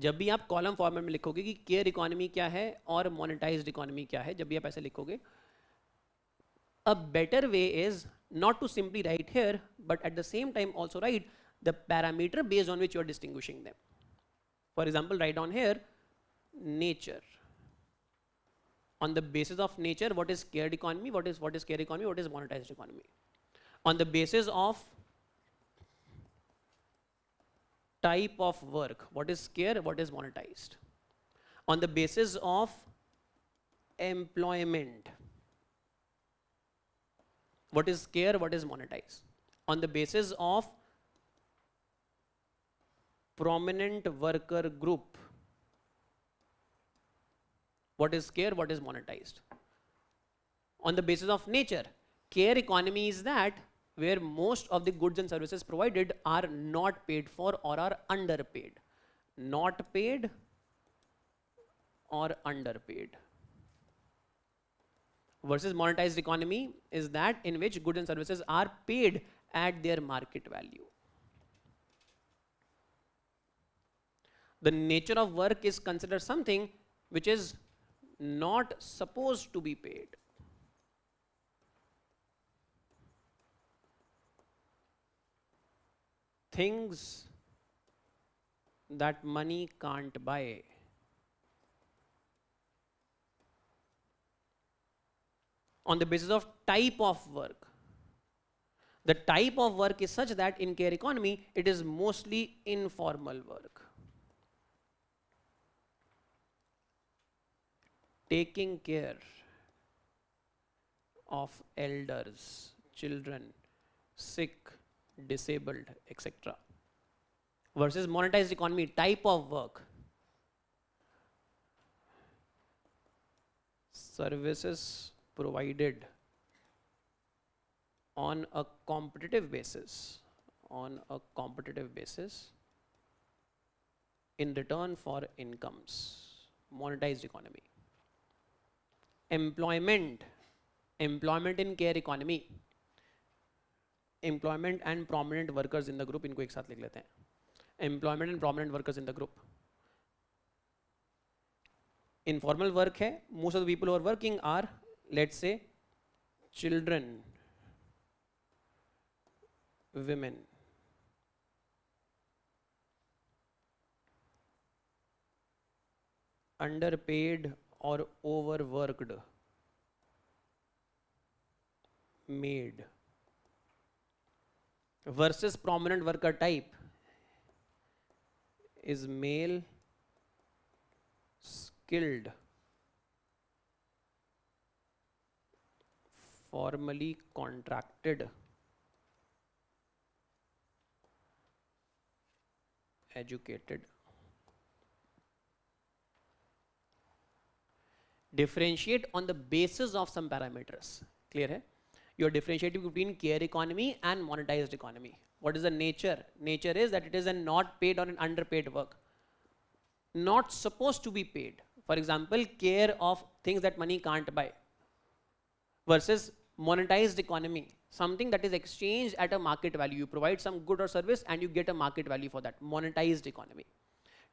जब भी आप column format में लिखोगे कि केयर इकोनॉमी क्या है और मोनेटाइज्ड इकोनॉमी क्या है, जब भी आप ऐसे लिखोगे, a better way is not to simply write here, but at the same time also write the parameter based on which you are distinguishing them. For example, write down here nature. On the basis of nature, what is care economy, what is care economy, what is monetized economy. On the basis of type of work, what is care, what is monetized. On the basis of employment, what is care, what is monetized. On the basis of prominent worker group, what is care, what is monetized. On the basis of nature, care economy is that where most of the goods and services provided are not paid for or are underpaid. Not paid or underpaid. Versus monetized economy is that in which goods and services are paid at their market value. The nature of work is considered something which is not supposed to be paid. Things that money can't buy. On the basis of type of work. The type of work is such that in care economy, it is mostly informal work. Taking care of elders, children, sick, disabled, etc. Versus monetized economy, type of work. Services provided on a competitive basis, in return for incomes, monetized economy. Employment in care economy, employment and prominent workers in the group, इनको एक साथ लिख लेते हैं. Employment and prominent workers in the group. Informal work है, most of the people who are working are, let's say, children, women. Underpaid or overworked maid. Versus prominent worker type is male, skilled, formally contracted, educated. Differentiate on the basis of some parameters. Clear है? You are differentiating between care economy and monetized economy. What is the nature? Nature is that it is a not paid or an underpaid work. Not supposed to be paid. For example, care of things that money can't buy. Versus monetized economy, something that is exchanged at a market value. You provide some good or service and you get a market value for that. Monetized economy.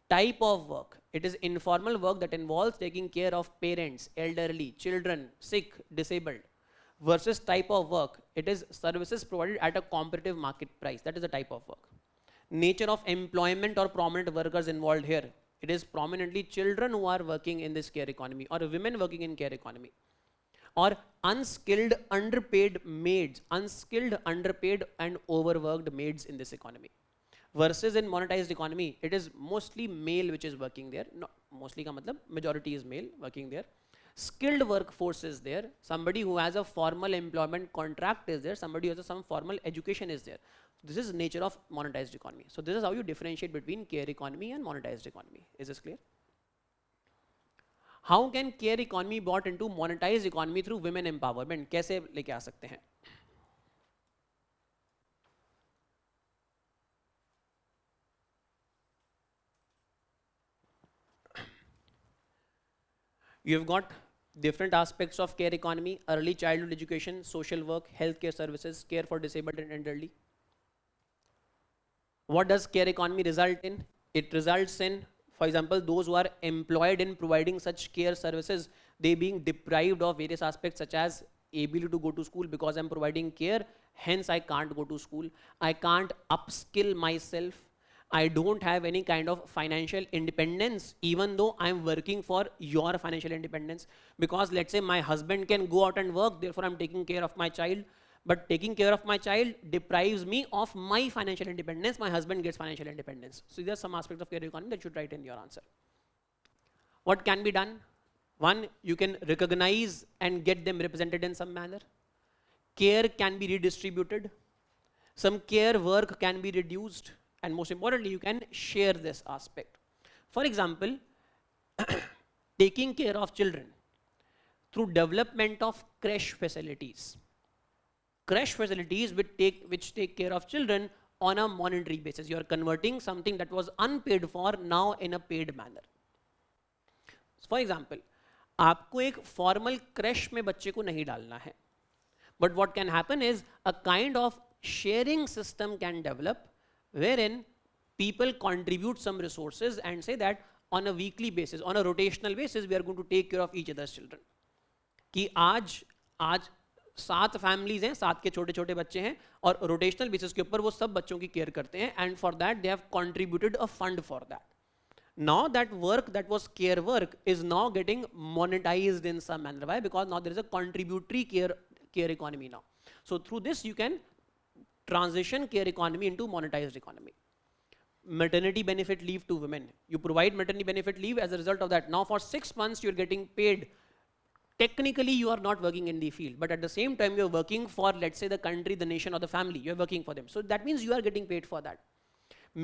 Type of work, it is informal work that involves taking care of parents, elderly, children, sick, disabled. Versus type of work, it is services provided at a competitive market price. That is the type of work. Nature of employment or prominent workers involved here, it is prominently children who are working in this care economy or women working in care economy. Or unskilled, underpaid maids, unskilled, underpaid and overworked maids in this economy. Versus in monetized economy, it is mostly male which is working there. No, mostly का मतलब majority is male working there. Skilled workforce is there. Somebody who has a formal employment contract is there. Somebody who has some formal education is there. This is nature of monetized economy. So this is how you differentiate between care economy and monetized economy. Is this clear? How can care economy bought into monetised economy through women empowerment, कैसे लेके आ सकते हैं? You have got different aspects of care economy: early childhood education, social work, healthcare services, care for disabled and elderly. What does care economy result in? It results in, for example, those who are employed in providing such care services, they being deprived of various aspects such as ability to go to school because I'm providing care, hence I can't go to school. I can't upskill myself. I don't have any kind of financial independence, even though I'm working for your financial independence. Because let's say my husband can go out and work, therefore I'm taking care of my child. But taking care of my child deprives me of my financial independence. My husband gets financial independence. So there's some aspects of care economy that you should write in your answer. What can be done? One, you can recognize and get them represented in some manner. Care can be redistributed. Some care work can be reduced. And most importantly, you can share this aspect. For example, taking care of children through development of creche facilities. Creche facilities which take care of children on a monetary basis. You are converting something that was unpaid for now in a paid manner. For example, आपको एक formal creche में बच्चे को नहीं डालना है. But what can happen is a kind of sharing system can develop wherein people contribute some resources and say that on a weekly basis, on a rotational basis, we are going to take care of each other's children. कि आज 7 families हैं, 7 के छोटे छोटे बच्चे हैं और rotational basis के ऊपर वो सब बच्चों की केयर करते हैं, and for that they have contributed a fund for that. Now that work that was care work is now getting monetized in some manner. Why? Because now there is a contributory care economy now. So through this you can transition care economy into monetized economy. Maternity benefit leave to women. You provide maternity benefit leave, as a result of that now for 6 months you're getting paid. Technically you are not working in the field, but at the same time you're working for, let's say, the country, the nation, or the family. You're working for them, so that means you are getting paid for that.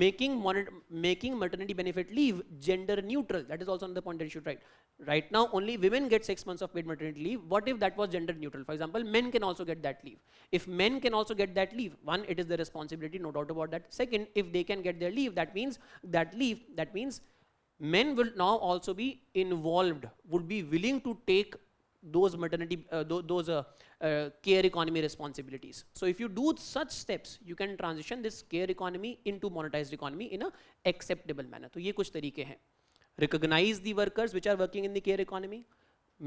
Making maternity benefit leave gender neutral, that is also another point that you should write. Right now only women get 6 months of paid maternity leave. What if that was gender neutral? For example, men can also get that leave. If men can also get that leave, one, it is their responsibility, no doubt about that. Second, if they can get their leave, that means men will now also be involved, would be willing to take those maternity care economy responsibilities. So if you do such steps, you can transition this care economy into monetized economy in a acceptable manner. तो ये कुछ तरीके हैं. Recognize the workers which are working in the care economy.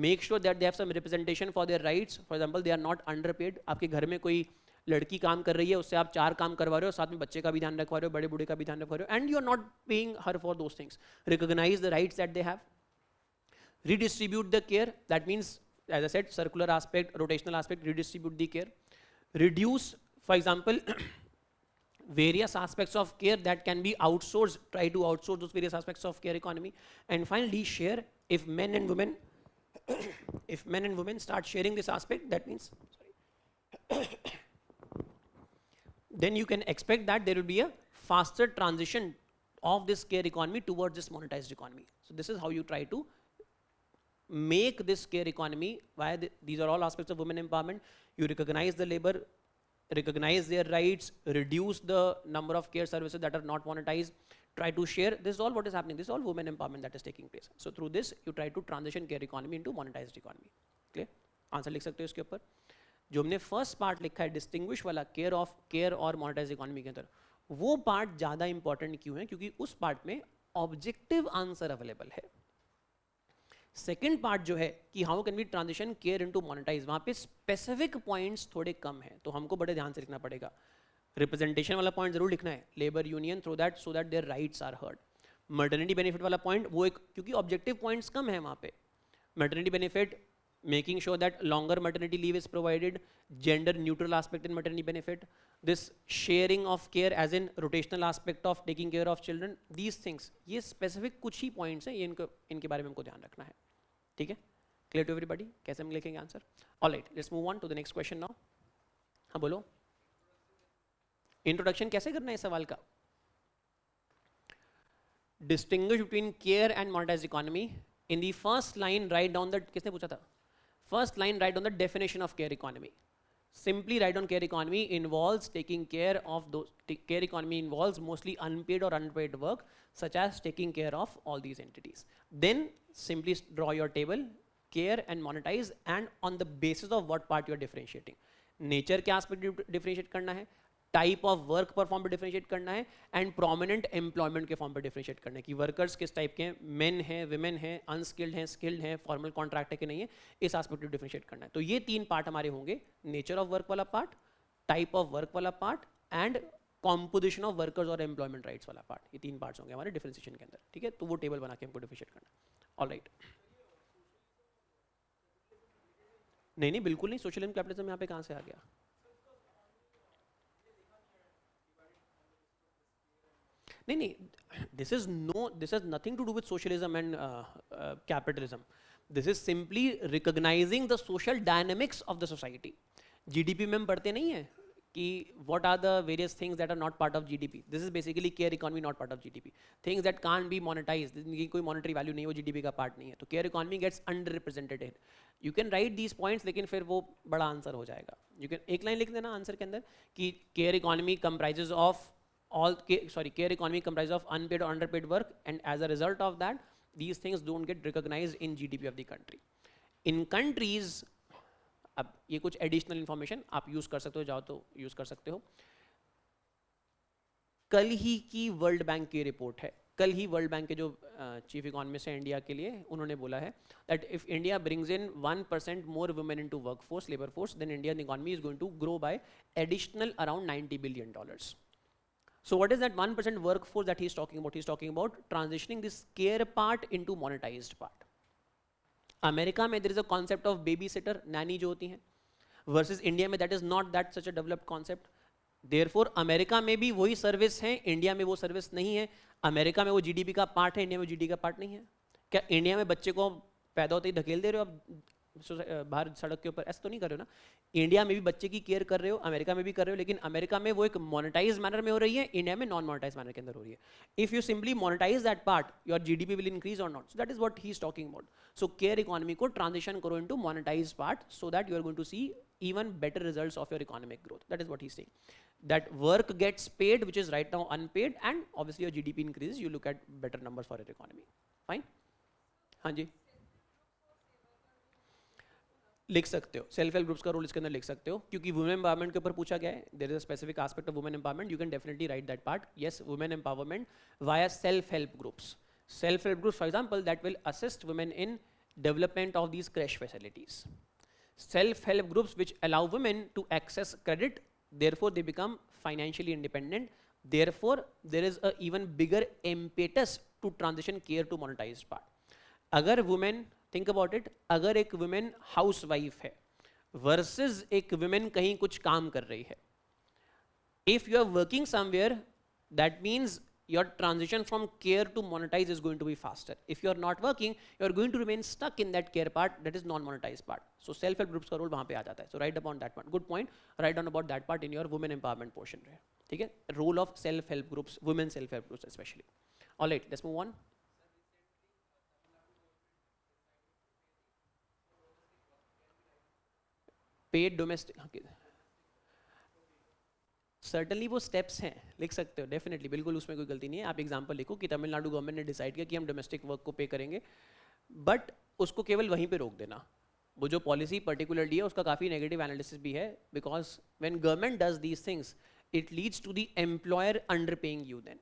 Make sure that they have some representation for their rights. For example, they are not underpaid. आपके घर में कोई लड़की काम कर रही है, उससे आप 4 काम करवा रहे हो, साथ में बच्चे का भी ध्यान रखवा रहे हो, बड़े बूढ़े का भी ध्यान रखवा रहे हो, and you are not paying her for those things. Recognize the rights that they have. Redistribute the care. That means, as I said, circular aspect, rotational aspect, redistribute the care. Reduce, for example, various aspects of care that can be outsourced. Try to outsource those various aspects of care economy. And finally, share. If men and women start sharing this aspect, that means, then you can expect that there will be a faster transition of this care economy towards this monetized economy. So this is how you try to make this care economy. Why these are all aspects of women empowerment. You recognize the labor, recognize their rights, reduce the number of care services that are not monetized, try to share. This is all what is happening. This is all women empowerment that is taking place. So through this you try to transition care economy into monetized economy. Clear? Answer लिख सकते हो इसके ऊपर. जो हमने first part लिखा है distinguish वाला केयर और मोनेटाइज इकोनॉमी के अंदर, वो पार्ट ज़्यादा इंपॉर्टेंट क्यों है? क्योंकि उस पार्ट में ऑब्जेक्टिव आंसर अवेलेबल है. सेकेंड पार्ट जो है कि how can we transition care into monetise, वहाँ पे स्पेसिफिक पॉइंट्स थोड़े कम हैं, तो हमको बड़े ध्यान से लिखना पड़ेगा. रिप्रेजेंटेशन वाला पॉइंट जरूर लिखना है, labour union through that so that their rights are heard. Maternity benefit वाला पॉइंट वो एक, क्योंकि ऑब्जेक्टिव पॉइंट्स कम है वहाँ पे. Maternity benefit, making sure that longer maternity leave is provided, gender neutral aspect in maternity benefit, this sharing of care as in rotational aspect of taking care of children, these things, ये specific कुछ ही points हैं, ये इनके बारे में हमको ध्यान रखना है. ठीक है? Clear to everybody? कैसे हम लिखेंगे answer? Alright, let's move on to the next question now. हाँ बोलो. Introduction कैसे करना है इस सवाल का? Distinguish between care and monetized economy In the first line, write down the, किसने पूछा था? First line, write down the definition of care economy. Simply write down care economy involves taking care of those, care economy involves mostly unpaid or unpaid work, such as taking care of all these entities. Then simply draw your table, care and monetize, and on the basis of what part you are differentiating. Nature के aspect differentiate करना है, type of work perform पे differentiate करना है, and prominent employment के form पे differentiate करना है कि वर्कर्स किस टाइप के हैं, मेन हैं, विमेन हैं, अनस्किल्ड हैं, स्किल्ड हैं, फॉर्मल कॉन्ट्रैक्ट है कि नहीं है, इस एस्पेक्ट पे डिफरेंशिएट करना है. तो ये 3 पार्ट हमारे होंगे, नेचर ऑफ वर्क वाला पार्ट, टाइप ऑफ वर्क वाला part, and composition of workers और एम्प्लॉयमेंट राइट्स वाला पार्ट. ये 3 पार्ट्स होंगे हमारे डिफरेंशिएशन के अंदर. ठीक है, तो वो टेबल बना के हमको डिफरेंशिएट करना है. ऑलराइट. नहीं बिल्कुल नहीं, सोशलिज्म कैपिटलिज्म यहाँ पे कहाँ से आ गया? नहीं, this is nothing to do with socialism and capitalism. This is simply recognizing the social dynamics of the society. GDP में हम पढ़ते नहीं है कि what are the various things that are not part of GDP. This is basically care economy not part of GDP. Things that can't be monetized, जिनकी कोई monetary value नहीं है, वो GDP का part नहीं है. तो care economy gets underrepresented here. You can write these points, लेकिन फिर वो बड़ा आंसर हो जाएगा. You can एक लाइन लिख देना आंसर के अंदर कि care economy comprises of care economy comprises of unpaid or underpaid work, and as a result of that, these things don't get recognized in GDP of the country. In countries, अब ये कुछ additional information आप use कर सकते हो, जाओ तो use कर सकते हो. कल ही की वर्ल्ड बैंक की रिपोर्ट है, कल ही वर्ल्ड बैंक के जो चीफ इकोनॉमिस्ट है इंडिया के लिए, उन्होंने बोला है that if India brings in 1% more women into workforce, labour force, then Indian economy is going to grow by additional around $90 billion. So what is that 1% workforce that he's talking about? He's talking about transitioning this care part into monetized part. America में there is a concept of babysitter, nanny जो होती हैं, versus India में that is not that such a developed concept. Therefore America में भी वही service है, India में वो सर्विस नहीं है. अमेरिका में वो जीडीपी का पार्ट है, इंडिया में जीडीपी का पार्ट नहीं है. क्या इंडिया में बच्चे को पैदा होते ही धकेल दे रहे हो आप बाहर सड़क के ऊपर? ऐसा तो नहीं कर रहे हो ना. इंडिया में भी बच्चे की केयर कर रहे हो, अमेरिका में भी कर रहे हो, लेकिन अमेरिका में वो एक मोनेटाइज मैनर में हो रही है, इंडिया में नॉन मोनेटाइज मैनर के अंदर हो रही है. If you simply monetise that part, your GDP will increase or not. So that is what he is talking about. So care economy को ट्रांजिशन करो into monetise part, so that you are going to see even better results of your economic growth. That is what he's saying. That work gets paid, which is right now unpaid, and obviously your GDP increases, you look at better numbers for your economy. Fine? हाँ जी, लिख सकते हो. Self help groups का role इसके अंदर लिख सकते हो, क्योंकि वुमेन एम्पावरमेंट के ऊपर पूछा गया है. There is a specific aspect of women empowerment. You can definitely write that part. Yes, women empowerment via self help groups. Self help groups, for example, that will assist women in development of these crash facilities. Self help groups which allow women to access credit, therefore they become financially independent. Therefore there is a even bigger impetus to transition care to monetized part. अगर women, think about it, अगर एक women housewife है versus एक women कहीं कुछ काम कर रही है, if you are working somewhere, that means your transition from care to monetize is going to be faster. If you are not working, you are going to remain stuck in that care part, that is non-monetized part. So self-help groups का role वहाँ पे आ जाता है. So write about that part. Good point. Write down about that part in your women empowerment portion. ठीक है? Role of self-help groups, women self-help groups especially. All right, let's move on. Paid domestic. Certainly वो steps हैं, लिख सकते हो definitely, बिल्कुल उसमें कोई गलती नहीं है. आप एग्जांपल लिखो कि तमिलनाडु गवर्नमेंट ने डिसाइड किया कि हम डोमेस्टिक वर्क को पे करेंगे, बट उसको केवल वहीं पे रोक देना. वो जो पॉलिसी पर्टिकुलरली है उसका काफ़ी नेगेटिव एनालिसिस भी है, because when government does these things it leads to the employer underpaying you. Then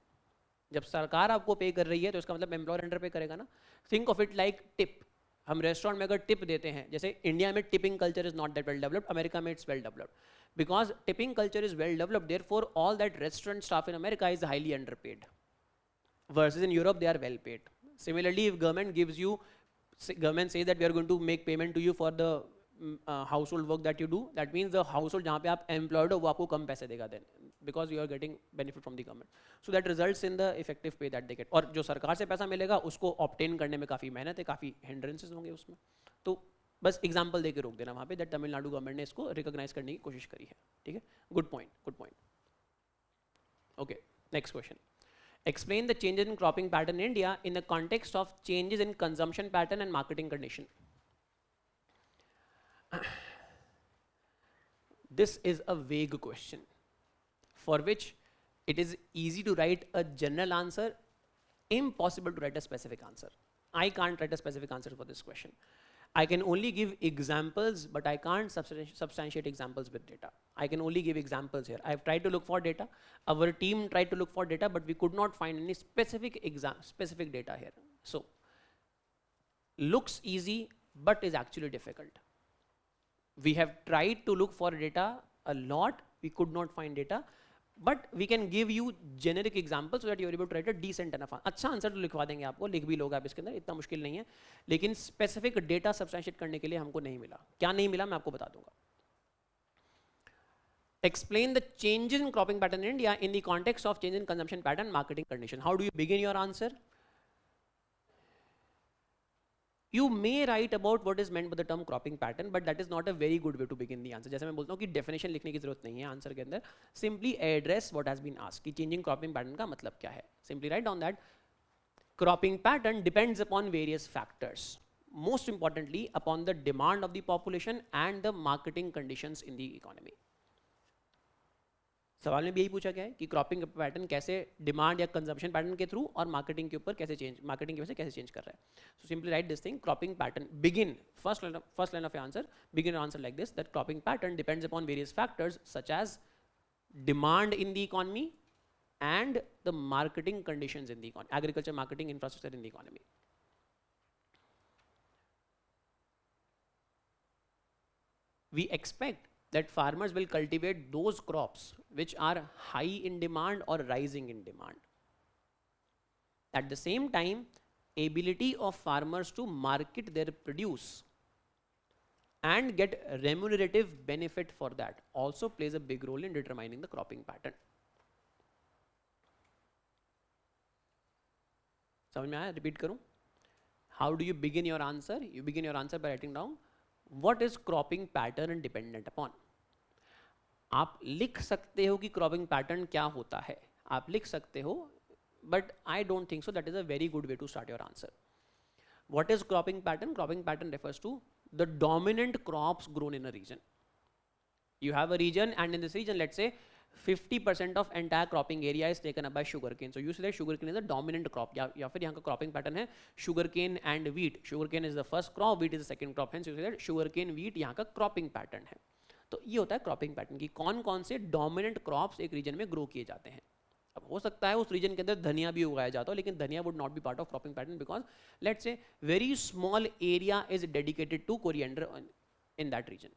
जब सरकार आपको पे कर रही है तो इसका मतलब एम्प्लॉयर अंडर पे करेगा ना. Think of it like tip. हम रेस्टोरेंट में अगर टिप देते हैं, जैसे इंडिया में tipping culture is not that well developed, America में it's well developed. Because tipping culture is well developed, therefore all that restaurant staff in America is highly underpaid, versus in Europe they are well paid. Similarly, if government gives you, government says that we are going to make payment to you for the household work that you do, that means the household जहाँ पे आप employed हो वो आपको कम पैसे देगा then, because you are getting benefit from the government. So that results in the effective pay that they get. और जो सरकार से पैसा मिलेगा उसको obtain करने में काफ़ी मेहनत है, काफ़ी hindrances होंगे उसमें. तो बस एग्जाम्पल देके रोक देना वहाँ पे, दैट तमिलनाडु गवर्नमेंट ने इसको रिकॉग्नाइज करने की कोशिश करी है. ठीक है, good point, good point. Okay, next question. Explain the changes in cropping pattern in India in the context of changes in consumption pattern and marketing condition. This is a vague question for which it is easy to write a general answer, impossible to write a specific answer. I can't write a specific answer for this question. I can only give examples, but I can't substantiate examples with data. I can only give examples here. I've tried to look for data. Our team tried to look for data, but we could not find any specific data here. So, looks easy, but is actually difficult. We have tried to look for data a lot. We could not find data. But we can give you generic examples so that you are able to write a decent enough. अच्छा answer तो लिखवा देंगे आपको, लिख भी लोगे आप इसके अंदर, इतना मुश्किल नहीं है. लेकिन स्पेसिफिक डेटा सब्सटेंशिएट करने के लिए हमको नहीं मिला. क्या नहीं मिला मैं आपको बता दूंगा. Explain the changes in cropping pattern in India in the context of change in consumption pattern, marketing condition. How do you begin your answer? You may write about what is meant by the term cropping pattern, but that is not a very good way to begin the answer. जैसे मैं बोलता हूँ कि definition लिखने की जरूरत नहीं है आंसर के अंदर. Simply address what has been asked. कि changing cropping pattern का मतलब क्या है? Simply write down that cropping pattern depends upon various factors. Most importantly, upon the demand of the population and the marketing conditions in the economy. सवाल में भी यही पूछा गया है कि क्रॉपिंग पैटर्न कैसे डिमांड या कंजम्पशन पैटर्न के थ्रू और मार्केटिंग के ऊपर कैसे चेंज, मार्केटिंग की वजह से कैसे चेंज कर रहा है. So simply write this thing, cropping pattern begin first line of answer, begin answer like this, that cropping pattern depends upon various factors such as demand in the economy and the marketing conditions in the economy, agriculture marketing infrastructure in the economy. We expect that farmers will cultivate those crops which are high in demand or rising in demand. At the same time, ability of farmers to market their produce and get remunerative benefit for that also plays a big role in determining the cropping pattern. समझ में आया? Repeat करूं? How do you begin your answer? You begin your answer by writing down what is cropping pattern dependent upon. आप लिख सकते हो कि cropping pattern क्या होता है, आप लिख सकते हो, but I don't think so that is a very good way to start your answer. What is cropping pattern? Cropping pattern refers to the dominant crops grown in a region. You have a region, and in this region, let's say 50% of entire cropping area is taken up by sugarcane. So you say that sugarcane is a dominant crop. या फिर यहाँ का cropping pattern है sugarcane and wheat. Sugarcane is the first crop, wheat is the second crop. Hence you say that sugarcane, wheat यहाँ का cropping pattern है. तो ये होता है cropping pattern कि कौन कौन से dominant crops एक region में grow किए जाते हैं. अब हो सकता है उस region के अंदर धनिया भी उगाया जाता हो, लेकिन धनिया would not be part of cropping pattern because let's say very small area is dedicated to coriander in that region.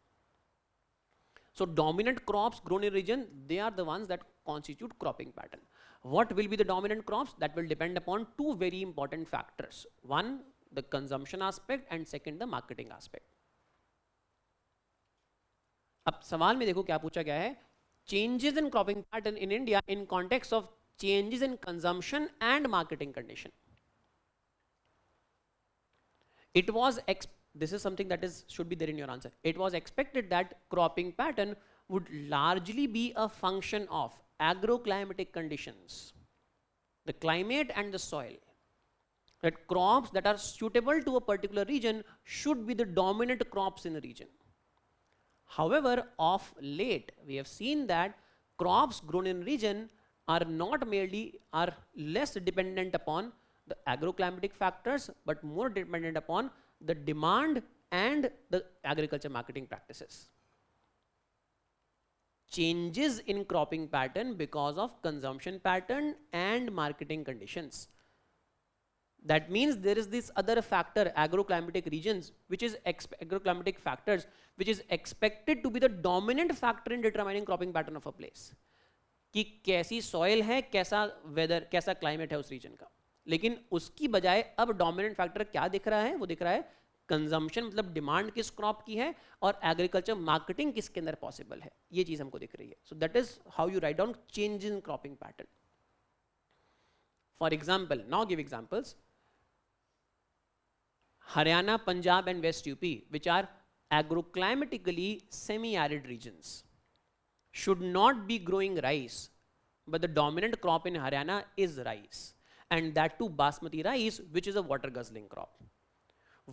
So dominant crops grown in region, they are the ones that constitute cropping pattern. What will be the dominant crops? That will depend upon two very important factors. One, the consumption aspect, and second, the marketing aspect. अब सवाल में देखो क्या पूछा गया है, changes in cropping pattern in India in context of changes in consumption and marketing condition. It was this is something that should be there in your answer. It was expected that cropping pattern would largely be a function of agroclimatic conditions, the climate and the soil. That crops that are suitable to a particular region should be the dominant crops in a region. However, of late, we have seen that crops grown in region are less dependent upon the agroclimatic factors, but more dependent upon the demand and the agriculture marketing practices. Changes in cropping pattern because of consumption pattern and marketing conditions. That means there is this other factor, agroclimatic regions, which is agroclimatic factors, which is expected to be the dominant factor in determining cropping pattern of a place. कि कैसी soil है, कैसा weather, कैसा climate है उस region का. लेकिन उसकी बजाय अब डोमिनेंट फैक्टर क्या दिख रहा है? वो दिख रहा है कंजम्पशन, मतलब डिमांड किस क्रॉप की है, और एग्रीकल्चर मार्केटिंग किसके अंदर पॉसिबल है, ये चीज हमको दिख रही है. So that is how you write down change in cropping pattern. For example, now give examples. Haryana, Punjab and west UP, which are agroclimatically semi-arid regions, should not be growing rice but the dominant crop in Haryana is rice, and that too basmati rice, which is a water guzzling crop.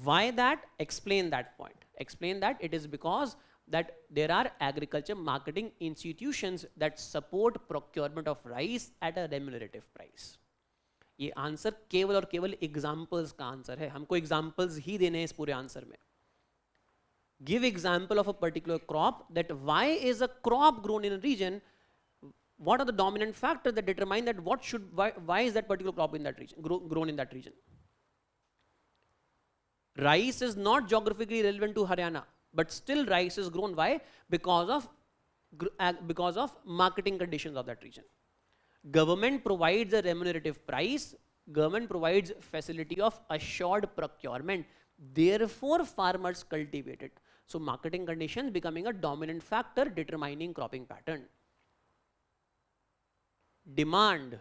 Why that? Explain that point. Explain that it is because that there are agriculture marketing institutions that support procurement of rice at a remunerative price. ये answer केवल और केवल examples का answer है, हमको examples ही देने हैं इस पूरे आंसर में. Give example of a particular crop, that why is a crop grown in a region, what are the dominant factors that determine that why is that particular crop in that region, grown in that region. Rice is not geographically relevant to Haryana, but still rice is grown. Why? Because of marketing conditions of that region. Government provides a remunerative price, government provides facility of assured procurement, therefore farmers cultivate it. So marketing conditions becoming a dominant factor determining cropping pattern. Demand.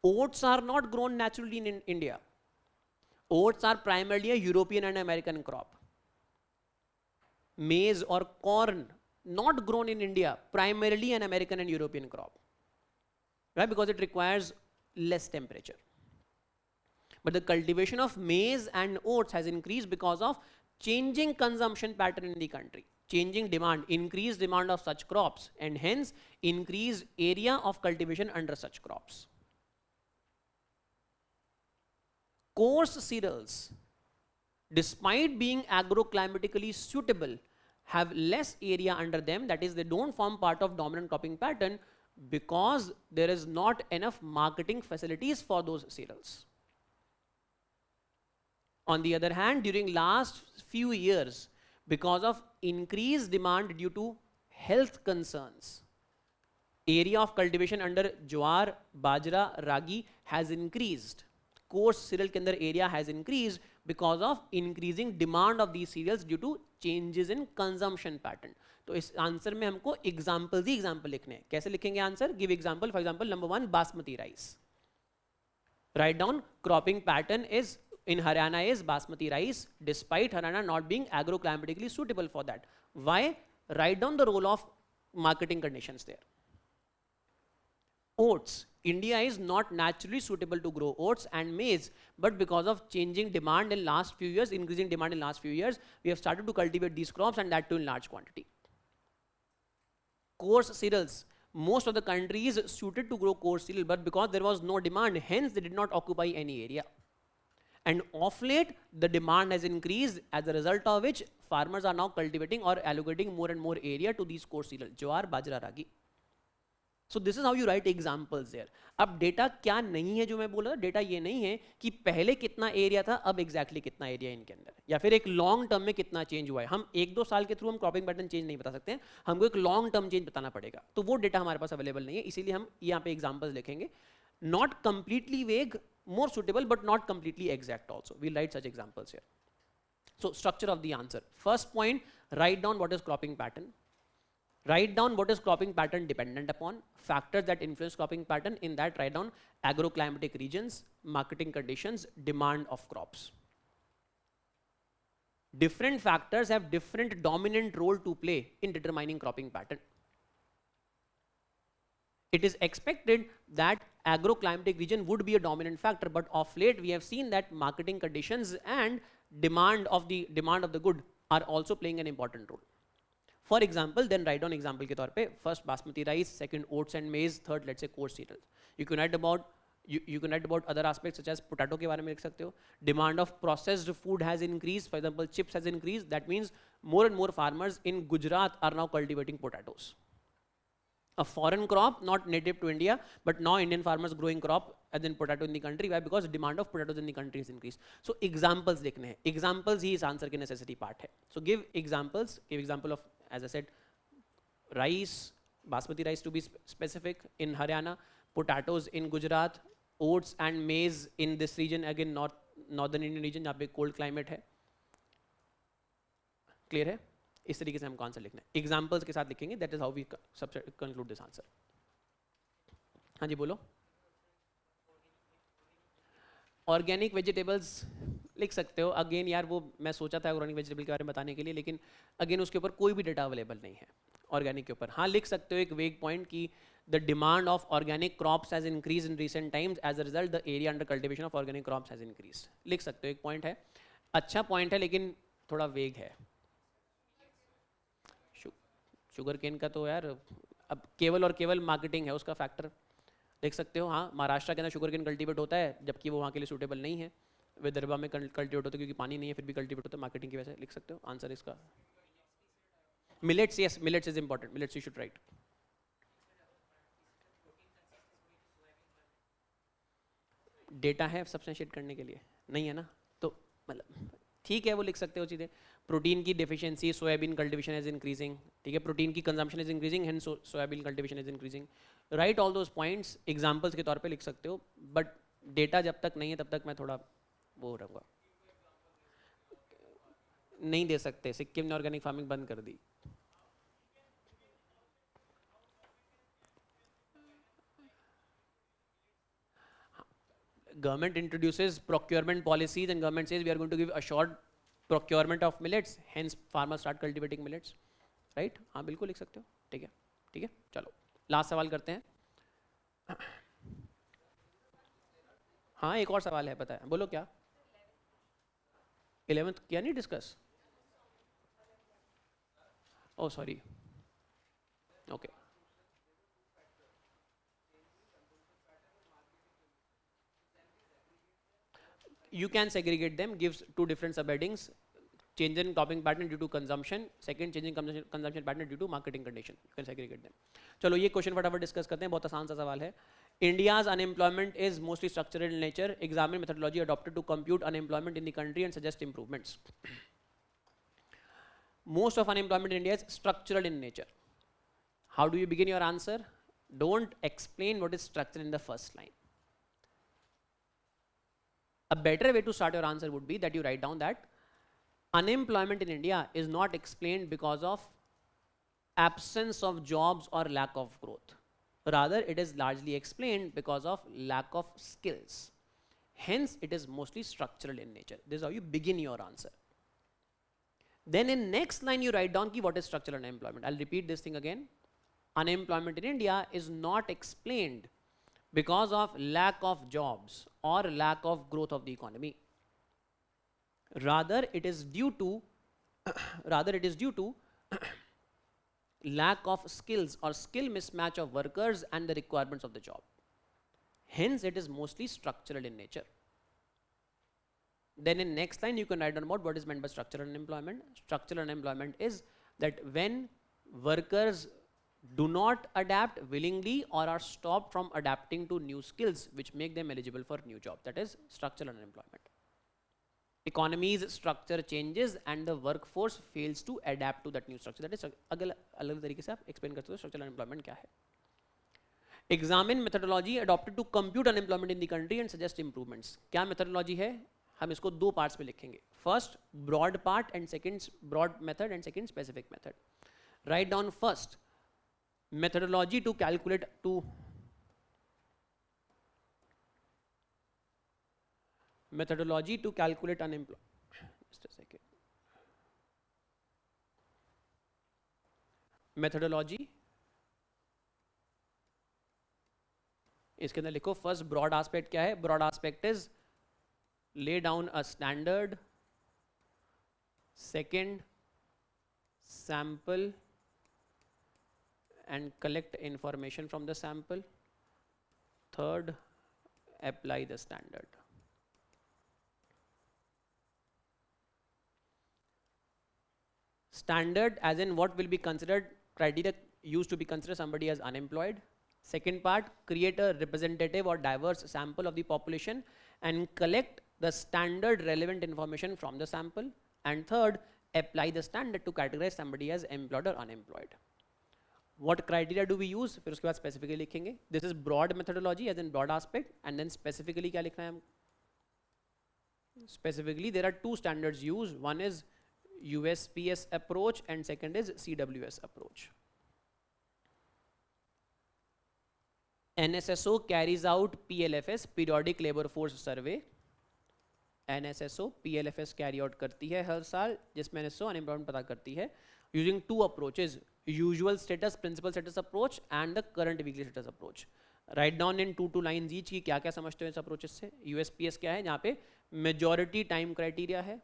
Oats are not grown naturally in India. Oats are primarily a European and American crop. Maize or corn, not grown in India, primarily an American and European crop. Right? Because it requires less temperature. But the cultivation of maize and oats has increased because of changing consumption pattern in the country. Changing demand, increased demand of such crops, and hence increased area of cultivation under such crops. Coarse cereals, despite being agroclimatically suitable, have less area under them, that is, they don't form part of dominant cropping pattern because there is not enough marketing facilities for those cereals. On the other hand, during last few years, because of increased demand due to health concerns, area of cultivation under jowar, bajra, ragi has increased. Coarse cereal के अंदर area has increased because of increasing demand of these cereals due to changes in consumption pattern. तो इस answer में हमको examples ही example लिखने हैं. कैसे लिखेंगे answer? Give example. For example number 1 basmati rice. Write down cropping pattern is in Haryana is basmati rice, despite Haryana not being agroclimatically suitable for that. Why? Write down the role of marketing conditions there. Oats. India is not naturally suitable to grow oats and maize, but because of changing demand in last few years, increasing demand in last few years, we have started to cultivate these crops, and that too in large quantity. Coarse cereals. Most of the countries suited to grow coarse cereal, but because there was no demand, hence they did not occupy any area. And of late, the demand has increased, as a result of which farmers are now cultivating or allocating more and more area to these coarse cereals, jowar, bajra, ragi. So this is how you write examples there. अब data क्या नहीं है जो मैं बोल रहा था, data ये नहीं है कि पहले कितना एरिया था, अब एग्जैक्टली कितना एरिया इनके अंदर, या फिर एक लॉन्ग टर्म में कितना चेंज हुआ है. हम 1-2 साल के थ्रू हम क्रॉपिंग पैटर्न चेंज नहीं बता सकते हैं, हमको एक लॉन्ग टर्म चेंज बताना पड़ेगा. तो वो डेटा हमारे पास अवेलेबल नहीं है, इसीलिए हम यहाँ पे एग्जाम्पल्स लिखेंगे. Not completely vague, more suitable, but not completely exact also. We'll write such examples here. So structure of the answer. First point, write down what is cropping pattern. Write down what is cropping pattern dependent upon, factors that influence cropping pattern. In that, write down agroclimatic regions, marketing conditions, demand of crops. Different factors have different dominant role to play in determining cropping pattern. It is expected that agroclimatic region would be a dominant factor, but of late we have seen that marketing conditions and demand of the good are also playing an important role. For example, then write down example के तौर पे, first basmati rice, second oats and maize, third let's say coarse cereals. You can write about other aspects such as potato के बारे में लिख सकते हो. Demand of processed food has increased. For example, chips has increased. That means more and more farmers in Gujarat are now cultivating potatoes. A foreign crop, not native to India, but now Indian farmers growing crop as in potato in the country. Why? Because demand of potatoes in the country is increased. So examples लिखने हैं. Examples ही इस answer के necessity part है. So give examples. Give example of, as I said, rice, basmati rice to be specific in Haryana, potatoes in Gujarat, oats and maize in this region, again northern Indian region जहाँ पे cold climate है. Clear है? इस तरीके से हमको answer लिखना है. एग्जाम्पल्स के साथ लिखेंगे. That is how we conclude this answer. हाँ जी बोलो. ऑर्गेनिक वेजिटेबल्स लिख सकते हो. अगेन यार वो मैं सोचा था ऑर्गेनिक वेजिटेबल के बारे में बताने के लिए, लेकिन अगेन उसके ऊपर कोई भी डेटा अवेलेबल नहीं है ऑर्गेनिक के ऊपर. हाँ लिख सकते हो एक वेग पॉइंट की the demand of organic crops has increased in recent times. As a result, the area under cultivation of organic crops has increased. लिख सकते हो, एक पॉइंट है, अच्छा पॉइंट है लेकिन थोड़ा वेग है. शुगर केन का तो यार अब केवल और केवल मार्केटिंग है उसका फैक्टर. देख सकते हो, हाँ महाराष्ट्र के अंदर शुगर केन कल्टीवेट होता है जबकि वो वहाँ के लिए सूटेबल नहीं है. विदर्भा में कल्टीवेट होता है क्योंकि पानी नहीं है, फिर भी कल्टीवेट होता है मार्केटिंग की वजह से. लिख सकते हो आंसर इसका. Millets, yes millets is important, millets you should write. Data है सब्सटेंशिएट करने के लिए, नहीं है ना, तो मतलब ठीक है वो लिख सकते हो चीज़ें. प्रोटीन की deficiency, soybean cultivation is increasing. ठीक है, प्रोटीन की consumption is increasing, hence soybean cultivation is increasing. Right all those points examples के तौर पे लिख सकते हो, बट डेटा जब तक नहीं है तब तक मैं थोड़ा वो रहूँगा. नहीं दे सकते, सिक्किम ने ऑर्गेनिक फार्मिंग बंद कर दी. Government introduces procurement policies and government says we are going to give assured procurement of millets, hence farmers start cultivating millets, right? हाँ बिल्कुल लिख सकते हो. ठीक है, ठीक है, चलो लास्ट सवाल करते हैं. हाँ एक और सवाल है, पता है, बोलो क्या. 11th किया नहीं discuss. Oh sorry, okay. You can segregate them, gives two different subheadings. Change in cropping pattern due to consumption, second change in consumption pattern due to marketing condition. You can segregate them. चलो ये question फटाफट discuss करते हैं, बहुत आसान सा सवाल है. India's unemployment is mostly structural in nature. Examine methodology adopted to compute unemployment in the country and suggest improvements. Most of unemployment in India is structural in nature. How do you begin your answer? Don't explain what is structural in the first line. A better way to start your answer would be that you write down that unemployment in India is not explained because of absence of jobs or lack of growth. Rather, it is largely explained because of lack of skills. Hence, it is mostly structural in nature. This is how you begin your answer. Then in next line, you write down what is structural unemployment. I'll repeat this thing again. Unemployment in India is not explained because of lack of jobs or lack of growth of the economy. Rather, it is due to lack of skills or skill mismatch of workers and the requirements of the job. Hence, it is mostly structural in nature. Then in next line, you can write down about what is meant by structural unemployment. Structural unemployment is that when workers do not adapt willingly or are stopped from adapting to new skills which make them eligible for new job. That is structural unemployment. Economy's structure changes and the workforce fails to adapt to that new structure. That is अलग तरीके से आप explain करते हो structural unemployment क्या है. Examine methodology adopted to compute unemployment in the country and suggest improvements. क्या methodology है? हम इसको दो parts में लिखेंगे. First broad part and second broad method and second specific method. Write down first methodology to calculate unemployment. Just a second. Methodology, इसके अंदर लिखो फर्स्ट ब्रॉड एस्पेक्ट क्या है. Broad aspect is lay down a standard, second sample and collect information from the sample, third apply the standard. Standard as in what will be considered criteria used to be considered somebody as unemployed. Second part, create a representative or diverse sample of the population and collect the standard relevant information from the sample. And third, apply the standard to categorize somebody as employed or unemployed. What criteria do we use? फिर उसके बाद specifically लिखेंगे. This is broad methodology as in broad aspect, and then specifically क्या लिखना है हम? Specifically there are two standards used. One is USPS approach and second is CWS approach. NSSO carries out PLFS, periodic labor force survey. NSSO PLFS carry out करती है हर साल, जिसमें NSSO unemployment पता करती है using two approaches, usual status, principal status approach and the current weekly status approach. Write down in 2 lines each कि क्या क्या समझते हो इस अप्रोचेस से. USPS क्या है, यहाँ पे मेजॉरिटी टाइम क्राइटेरिया है,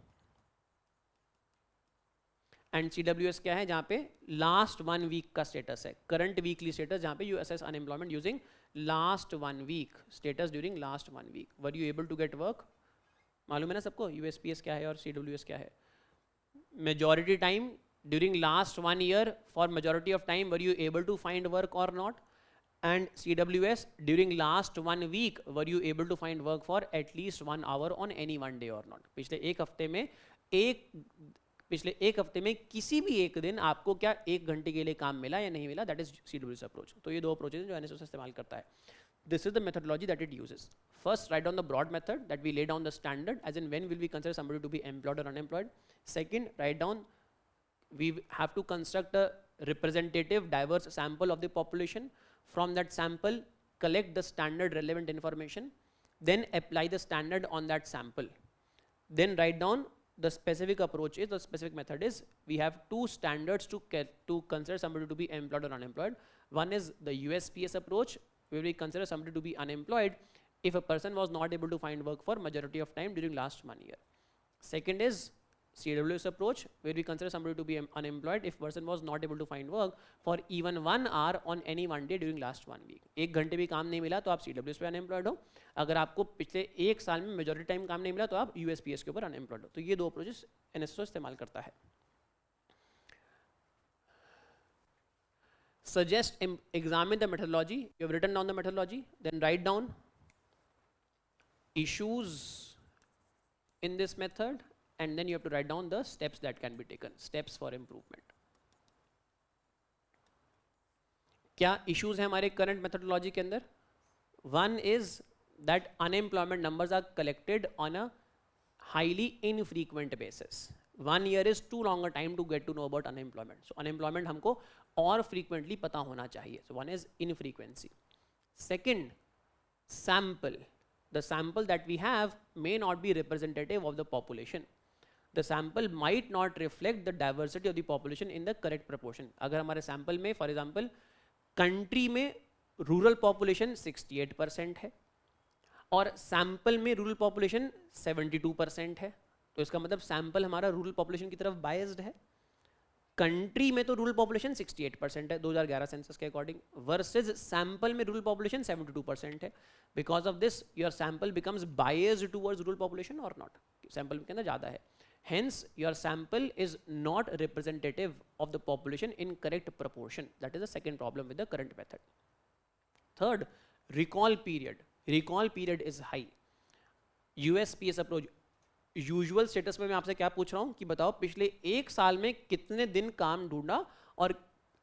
एंड CWS क्या है, जहाँ पे लास्ट 1 वीक का स्टेटस है, करंट वीकली स्टेटस, जहाँ पे you assess unemployment using last 1 week status during last 1 week. Were you able to get work? मालूम है ना सबको USPS क्या है और CWS क्या है. Majority time during last 1 year, for majority of time were you able to find work or not, and CWS during last 1 week were you able to find work for at least 1 hour on any one day or not. पिछले एक हफ्ते में किसी भी एक दिन आपको क्या 1 घंटे के लिए काम मिला या नहीं मिला, that is CWS approach. तो ये 2 approaches जो NSS इस्तेमाल करता है. This is the methodology that it uses. First, write down the broad method that we lay down the standard, as in when will we consider somebody to be employed or unemployed. Second, write down we have to construct a representative diverse sample of the population. From that sample, collect the standard relevant information, then apply the standard on that sample. Then write down the specific approach is, the specific method is, we have 2 standards to consider somebody to be employed or unemployed. One is the USPS approach, where we consider somebody to be unemployed if a person was not able to find work for majority of time during last 1 year. Second is CWS approach, where we consider somebody to be unemployed if person was not able to find work for even 1 hour on any one day during last 1 week. 1 घंटे भी काम नहीं मिला तो आप CWS पे unemployed हो. अगर आपको पिछले 1 साल में मेजॉरिटी टाइम काम नहीं मिला तो आप USPS के ऊपर अनएम्प्लॉयड हो. तो ये 2 अप्रोचेस NSSO इस्तेमाल करता है. Suggest, examine the methodology. You have written down the methodology, then write down issues in this method, and then you have to write down the steps that can be taken, steps for improvement. क्या issues हैं हमारे current methodology के अंदर? One is that unemployment numbers are collected on a highly infrequent basis. 1 year is too long a time to get to know about unemployment. So unemployment हमको और frequently पता होना चाहिए. So one is infrequency. Second, sample. The sample that we have may not be representative of the population. The sample might not reflect the diversity of the population in the correct proportion. अगर हमारे sample में for example country में rural population 68% है और sample में rural population 72% है, तो इसका मतलब sample हमारा rural population की तरफ biased है. कंट्री में तो रूरल पॉपुलेशन 68% है 2011 सेंसस के अकॉर्डिंग, वर्सेस सैंपल में रूरल पॉपुलेशन 72% है. Because of this your sample becomes biased towards rural population और नॉट, सैंपल के अंदर ज़्यादा है. Hence your sample is not representative of the population in correct proportion. That is the second problem with the current method. Third, recall period. Recall period is high. USPS approach usual status में मैं आपसे क्या पूछ रहा हूँ कि बताओ पिछले 1 साल में कितने दिन काम ढूंढा और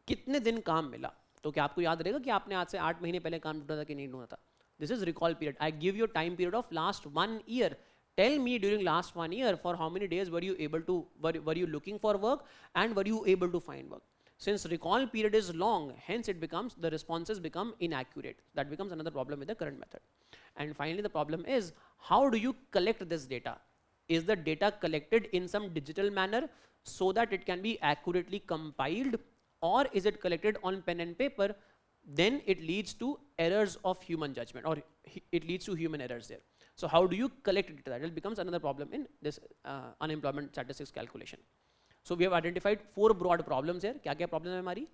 कितने दिन काम मिला. तो क्या आपको याद रहेगा कि आपने आज से 8 महीने पहले काम ढूंढा था कि नहीं ढूंढा था. This is recall period. I give you time period of last 1 year. Tell me during last 1 year for how many days were you able to were you looking for work and were you able to find work. Since recall period is long, hence it becomes, the responses become inaccurate. That becomes another problem with the current method. And finally the problem is, how do you collect this data? Is the data collected in some digital manner so that it can be accurately compiled, or is it collected on pen and paper? Then it leads to errors of human judgment, or it leads to human errors there. So how do you collect data? That becomes another problem in this unemployment statistics calculation. So we have identified 4 broad problems here. क्या क्या problem है हमारी?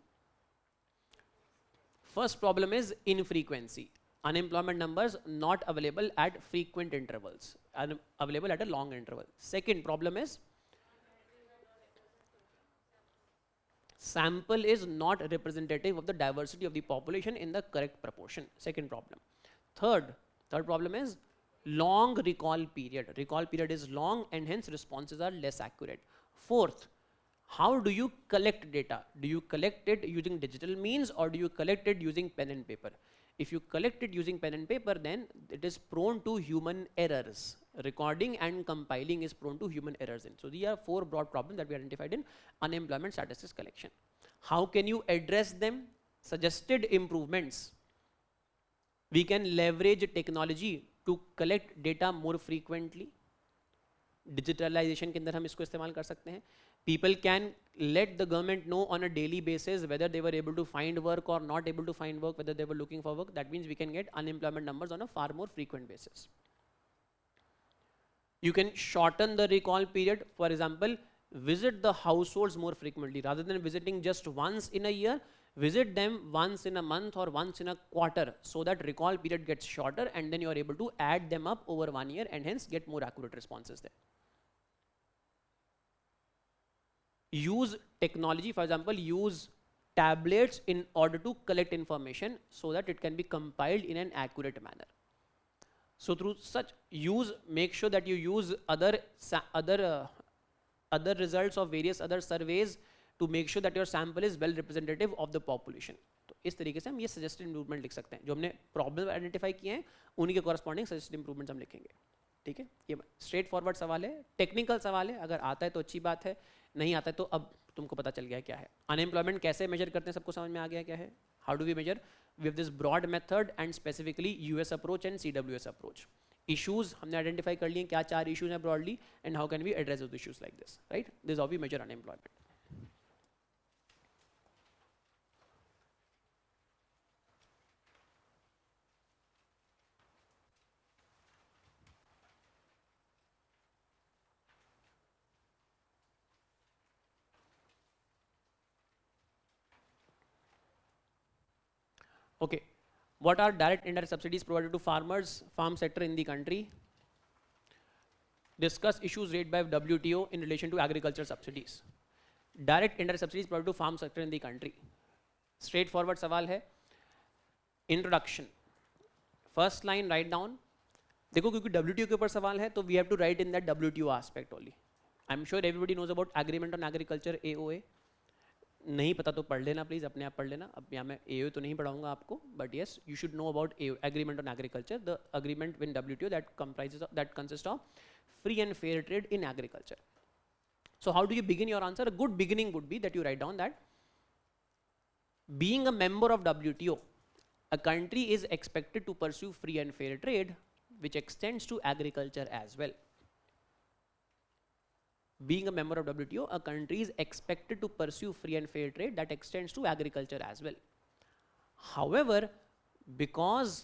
First problem is infrequency. Unemployment numbers not available at frequent intervals, available at a long interval. Second problem is sample is not representative of the diversity of the population in the correct proportion. Second problem. Third problem is long recall period. Recall period is long and hence responses are less accurate. Fourth, how do you collect data? Do you collect it using digital means or do you collect it using pen and paper? If you collect it using pen and paper, then it is prone to human errors. Recording and compiling is prone to human errors. So these are 4 broad problems that we identified in unemployment statistics collection. How can you address them? Suggested improvements. We can leverage technology to collect data more frequently. Digitalisation के अंदर हम इसको इस्तेमाल कर सकते हैं. People can let the government know on a daily basis whether they were able to find work or not able to find work, whether they were looking for work. That means we can get unemployment numbers on a far more frequent basis. You can shorten the recall period. For example, visit the households more frequently. Rather than visiting just once in a year, visit them once in a month or once in a quarter, so that recall period gets shorter, and then you are able to add them up over 1 year and hence get more accurate responses there. Use technology, for example, use tablets in order to collect information so that it can be compiled in an accurate manner. So through such make sure that you use other results of various other surveys to make sure that your sample is well representative of the population. तो इस तरीके से हम ये suggested improvement लिख सकते हैं. जो हमने problem identify किए हैं उन्हीं के corresponding suggested improvements हम लिखेंगे. ठीक है, ये स्ट्रेट फॉरवर्ड सवाल है, टेक्निकल सवाल है. अगर आता है तो अच्छी बात है, नहीं आता है तो अब तुमको पता चल गया क्या है. अनएम्प्लॉयमेंट कैसे मेजर करते हैं सबको समझ में आ गया क्या है. How do we measure with this broad method and specifically US approach and CWS approach. Issues हमने आइडेंटिफाई कर लिए क्या 4 इश्यूज हैं broadly, and how can we address those issues like this, right. This how we measure unemployment. Okay, what are direct indirect subsidies provided to farmers, farm sector in the country? Discuss issues raised by WTO in relation to agriculture subsidies. Direct indirect subsidies provided to farm sector in the country. Straightforward सवाल है. Introduction. First line write down. देखो क्योंकि WTO के ऊपर सवाल है तो we have to write in that WTO aspect only. I'm sure everybody knows about Agreement on Agriculture AOA. नहीं पता तो पढ़ लेना प्लीज, अपने आप पढ़ लेना. अब यहाँ मैं AOA तो नहीं पढ़ाऊंगा आपको, but yes you should know about agreement on agriculture, the agreement with WTO that consists of free and fair trade in agriculture. So how do you begin your answer? A good beginning would be that you write down that being a member of WTO, a country is expected to pursue free and fair trade, which extends to agriculture as well. Being a member of WTO, a country is expected to pursue free and fair trade that extends to agriculture as well. However, because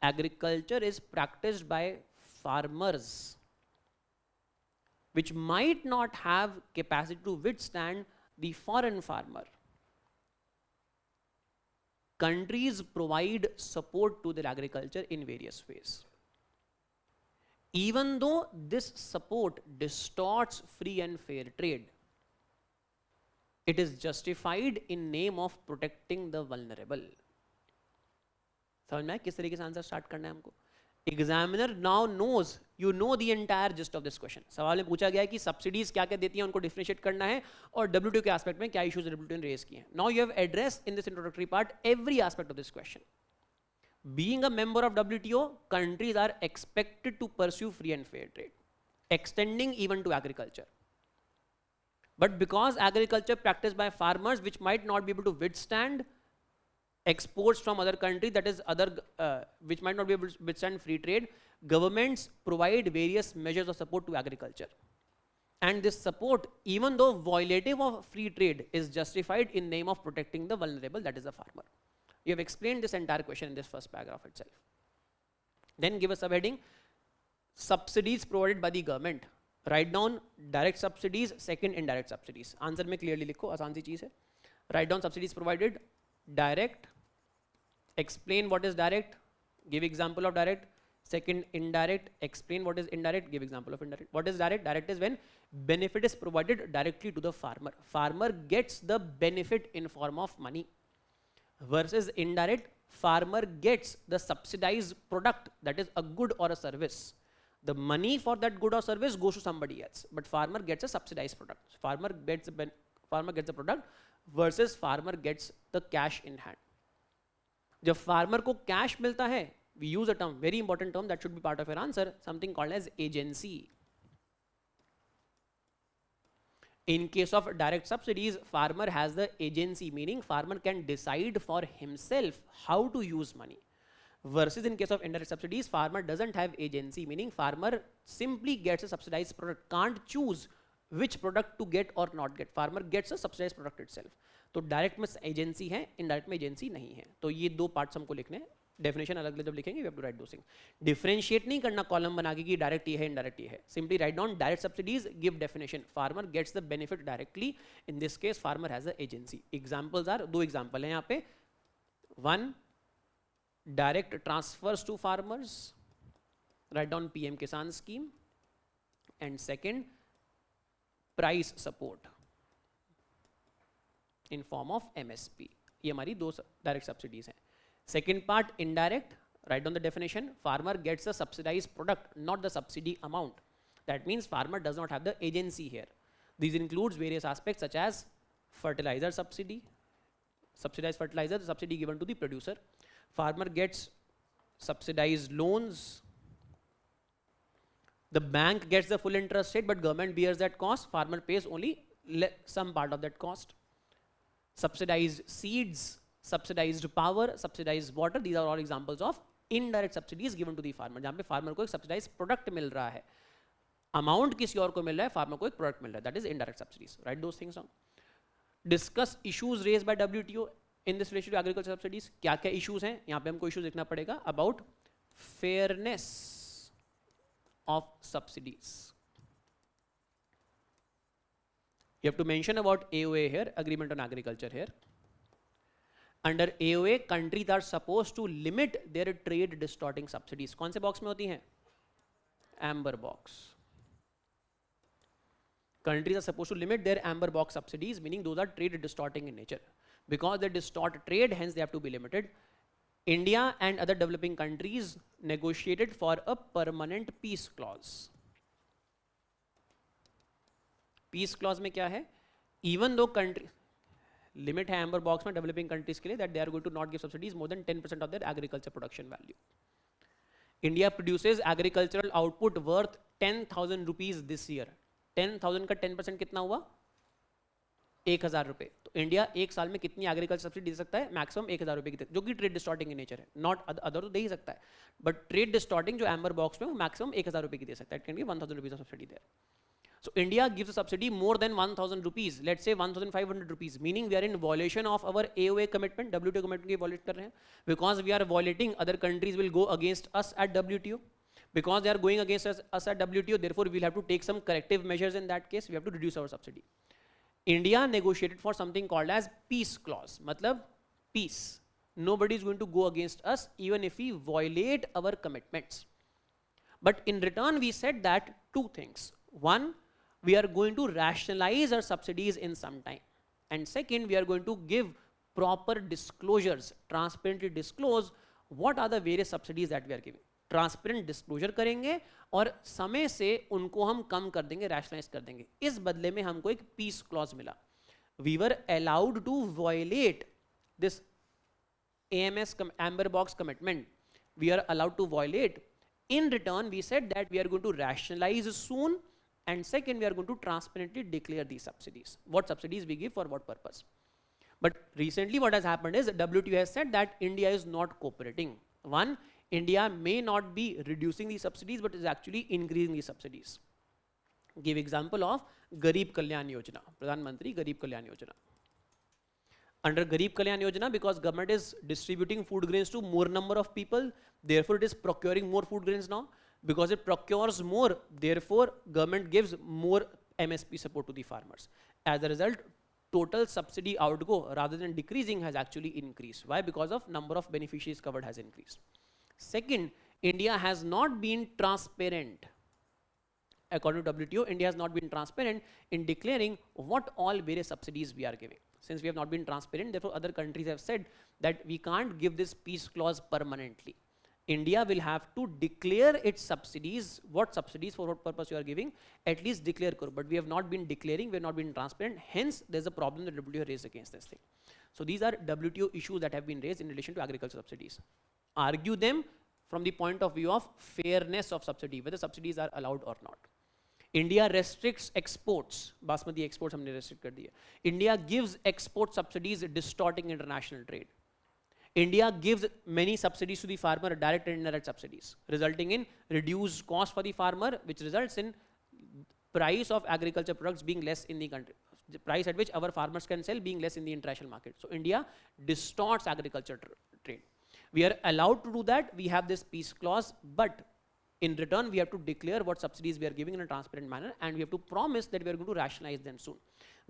agriculture is practiced by farmers, which might not have capacity to withstand the foreign farmer, countries provide support to their agriculture in various ways. Even though this support distorts free and fair trade, it is justified in name of protecting the vulnerable. समझ में आया किस तरीके से answer start करना है हमको. Examiner now knows, you know the entire gist of this question. सवाल में पूछा गया है कि सब्सिडीज क्या क्या देती हैं, उनको डिफरेंशिएट करना है, और WTO के एस्पेक्ट में क्या इश्यूज WTO ने रेज किए हैं. Now you have addressed in this introductory part every aspect of this question. Being a member of WTO, countries are expected to pursue free and fair trade, extending even to agriculture. But because agriculture practiced by farmers, which might not be able to withstand exports from other countries, that is which might not be able to withstand free trade, governments provide various measures of support to agriculture. And this support, even though violative of free trade, is justified in name of protecting the vulnerable, that is the farmer. You have explained this entire question in this first paragraph itself. Then give a subheading, subsidies provided by the government. Write down direct subsidies, second indirect subsidies. Answer में clearly लिखो, आसान सी चीज़ है. Write down subsidies provided, direct, explain what is direct, give example of direct. Second, indirect, explain what is indirect, give example of indirect. What is direct? Direct is when benefit is provided directly to the farmer. Farmer gets the benefit in form of money. Versus indirect, farmer gets the subsidized product, that is a good or a service. The money for that good or service goes to somebody else, but farmer gets a subsidized product. Farmer gets the product versus farmer gets the cash in hand. जब farmer को cash मिलता है, we use a term, very important term that should be part of your answer, something called as agency. In case of direct subsidies, farmer has the agency, meaning farmer can decide for himself how to use money. Versus in case of indirect subsidies, farmer doesn't have agency, meaning farmer simply gets a subsidized product, can't choose which product to get or not get. Farmer gets a subsidized product itself. तो direct में agency है, indirect में agency नहीं है. तो ये दो parts हमको लिखने हैं. डेफिनेशन अलग अलग जब लिखेंगे we have to write those things. Differentiate नहीं करना कॉलम बना के कि डायरेक्ट ये है इनडायरेक्ट ये है. Simply write down direct subsidies, give definition. Farmer gets the benefit directly. In this case farmer has a agency. Examples are, दो एग्जांपल हैं यहाँ पे. One, direct transfers to farmers, write down PM Kisan scheme, and second, price support in form of MSP. ये हमारी दो direct subsidies हैं. Second part, indirect, write down the definition. Farmer gets a subsidized product, not the subsidy amount. That means farmer does not have the agency here. These includes various aspects such as fertilizer subsidy, subsidized fertilizer, the subsidy given to the producer. Farmer gets subsidized loans. The bank gets the full interest rate, but government bears that cost. Farmer pays only some part of that cost. Subsidized seeds, subsidized power, subsidized water. These are all examples of indirect subsidies given to the farmer. जहाँ पे farmer को एक subsidized product मिल रहा है. Amount किसी और को मिल रहा है, farmer को एक product मिल रहा है. That is indirect subsidies. Write those things down. Discuss issues raised by WTO in this relation to agriculture subsidies. क्या क्या issues हैं? यहाँ पे हमको issues लिखना पड़ेगा about fairness of subsidies. You have to mention about AOA here, Agreement on Agriculture here. Under AOA, countries are supposed to limit their trade distorting subsidies. कौन से box में होती हैं? Amber box. Countries are supposed to limit their amber box subsidies, meaning those are trade distorting in nature. Because they distort trade, hence they have to be limited. India and other developing countries negotiated for a permanent peace clause. Peace clause में क्या है? Even though country limit है amber box में developing countries के लिए that they are going to not give subsidies more than 10% of their agriculture production value. India produces agricultural output worth 10,000 rupees this year. 10,000 का 10% कितना हुआ? 1,000 रुपए. तो India एक साल में कितनी एग्रीकल्चर सब्सिडी दे सकता है? मैक्सिमम 1,000 रुपए की, जो कि ट्रेड डिस्टॉर्टिंग इन नेचर है. नॉट अदर तो दे ही सकता है, बट ट्रेड डिस्टॉर्टिंग जो एम्बर बॉक्स में वो मैक्सिमम 1,000 रुपए की दे सकता है. It can be 1,000 rupees of subsidy there. So India gives a subsidy more than 1,000 rupees, let's say 1,500 rupees, meaning we are in violation of our AOA commitment, WTO commitment की violate कर रहे हैं. Because we are violating, other countries will go against us at WTO. Because they are going against us at WTO, therefore we will have to take some corrective measures in that case. We have to reduce our subsidy. India negotiated for something called as peace clause. मतलब peace. Nobody is going to go against us even if we violate our commitments. But in return, we said that two things. One, we are going to rationalize our subsidies in some time. And second, we are going to give proper disclosures, transparently disclose what are the various subsidies that we are giving. Transparent disclosure करेंगे और समय से उनको हम कम कर देंगे, rationalize कर देंगे. इस बदले में हमको एक peace clause मिला. We were allowed to violate this AMS amber box commitment. We are allowed to violate. In return, we said that we are going to rationalize soon. And second, we are going to transparently declare these subsidies. What subsidies we give for what purpose. But recently what has happened is WTO has said that India is not cooperating. One, India may not be reducing these subsidies, but is actually increasing these subsidies. Give example of Garib Kalyan Yojana, Pradhan Mantri Garib Kalyan Yojana. Under Garib Kalyan Yojana, because government is distributing food grains to more number of people, therefore it is procuring more food grains now. Because it procures more, therefore government gives more MSP support to the farmers. As a result, total subsidy outgo rather than decreasing has actually increased. Why? Because of number of beneficiaries covered has increased. Second, India has not been transparent. According to WTO, India has not been transparent in declaring what all various subsidies we are giving. Since we have not been transparent, therefore other countries have said that we can't give this peace clause permanently. India will have to declare its subsidies, what subsidies for what purpose you are giving, at least declare karo. But we have not been declaring, we have not been transparent, hence there's a problem that WTO raised against this thing. So these are WTO issues that have been raised in relation to agriculture subsidies. Argue them from the point of view of fairness of subsidy, whether subsidies are allowed or not. India restricts exports, basmati exports हमने restrict कर दिया. India gives export subsidies distorting international trade. India gives many subsidies to the farmer, direct and indirect subsidies, resulting in reduced cost for the farmer, which results in price of agriculture products being less in the country, the price at which our farmers can sell being less in the international market. So India distorts agriculture trade. We are allowed to do that. We have this peace clause, but in return, we have to declare what subsidies we are giving in a transparent manner, and we have to promise that we are going to rationalize them soon.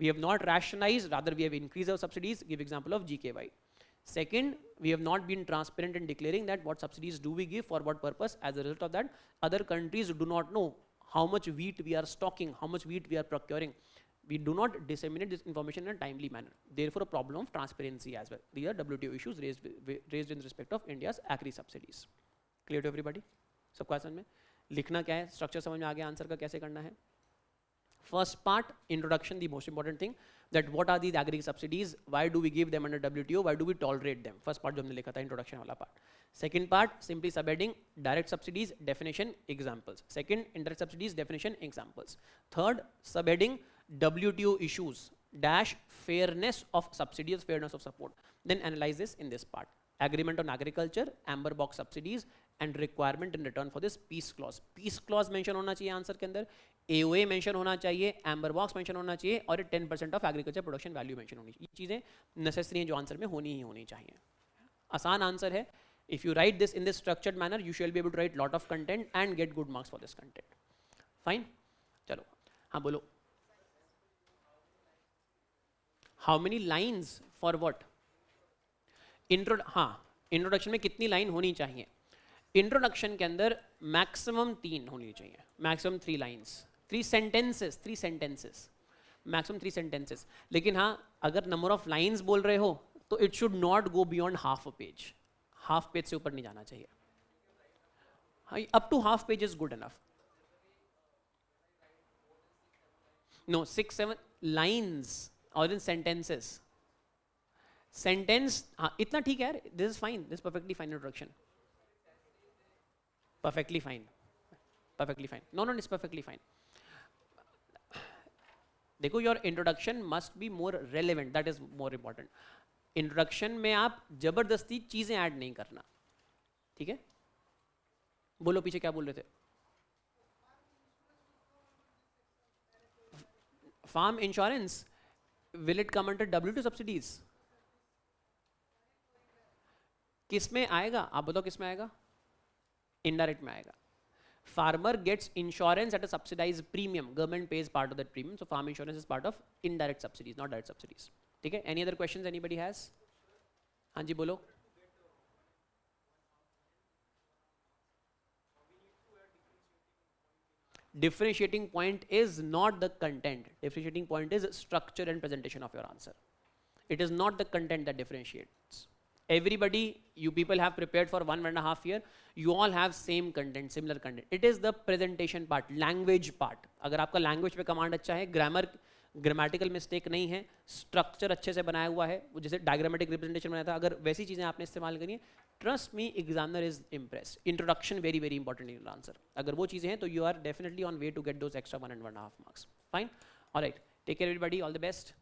We have not rationalized, rather we have increased our subsidies. Give example of GKY. Second, we have not been transparent in declaring that what subsidies do we give for what purpose. As a result of that, other countries do not know how much wheat we are stocking, how much wheat we are procuring. We do not disseminate this information in a timely manner. Therefore, a problem of transparency as well. These are WTO issues raised in respect of India's agri subsidies. Clear to everybody? सब question में लिखना क्या है, structure समझ में आ गया, answer का कैसे करना है. First part introduction, the most important thing that what are these agri subsidies, why do we give them under WTO, why do we tolerate them. First part जो हमने लिखा था इंट्रोडक्शन वाला part. Second part simply sub heading direct subsidies definition examples. Second indirect subsidies definition examples. Third sub heading WTO issues dash fairness of subsidies, fairness of support. Then analyze this in this part. Agreement on agriculture, amber box subsidies and requirement in return for this peace clause. Peace clause mention होना चाहिए answer के अंदर, AOA mention होना चाहिए, amber box mention होना चाहिए और 10% of agriculture production value mention होनी चाहिए. ये चीज़ें necessary हैं जो आंसर में होनी ही होनी चाहिए. आसान आंसर है. If you write this in this structured manner, you shall be able to write lot of content and get good marks for this content. Fine? चलो, हाँ बोलो. How many lines for what? हाँ, introduction में कितनी line होनी चाहिए? Introduction के अंदर मैक्सिमम 3 होनी चाहिए, maximum 3 lines, 3 sentences, maximum 3 sentences. लेकिन हाँ, अगर नंबर ऑफ लाइन्स बोल रहे हो तो it should not go beyond half a page. Half page से ऊपर नहीं जाना चाहिए. हाँ, up to half page is good enough. No, 6-7 lines और इन सेंटेंसेस. सेंटेंस हाँ इतना ठीक है यार. This is fine, this perfectly fine introduction. perfectly fine, no it's perfectly fine. देखो, your introduction must be more relevant, that is more important. introduction में आप जबरदस्ती चीजें ऐड नहीं करना, ठीक है? बोलो पीछे क्या बोल रहे थे? farm insurance, will it come under WTO subsidies? किस में आएगा आप बताओ, किस में आएगा? Indirect में आएगा. Farmer gets insurance at a subsidized premium. Government pays part of that premium. So farm insurance is part of indirect subsidies, not direct subsidies. ठीक है? Any other questions anybody has? हाँ जी बोलो. Differentiating point is not the content. Differentiating point is structure and presentation of your answer. It is not the content that differentiates. Everybody, you people have prepared for 1.5 years. You all have same content, similar content. It is the presentation part, language part. अगर आपका language पे command अच्छा है, grammatical mistake नहीं है, structure अच्छे से बनाया हुआ है, जैसे diagrammatic representation बनाया था, अगर वैसी चीजें आपने इस्तेमाल करी हैं, trust me, examiner is impressed. Introduction very very important in your answer. अगर वो चीजें हैं तो you are definitely on way to get those extra 1.5 marks. Fine? All right. Take care everybody. All the best.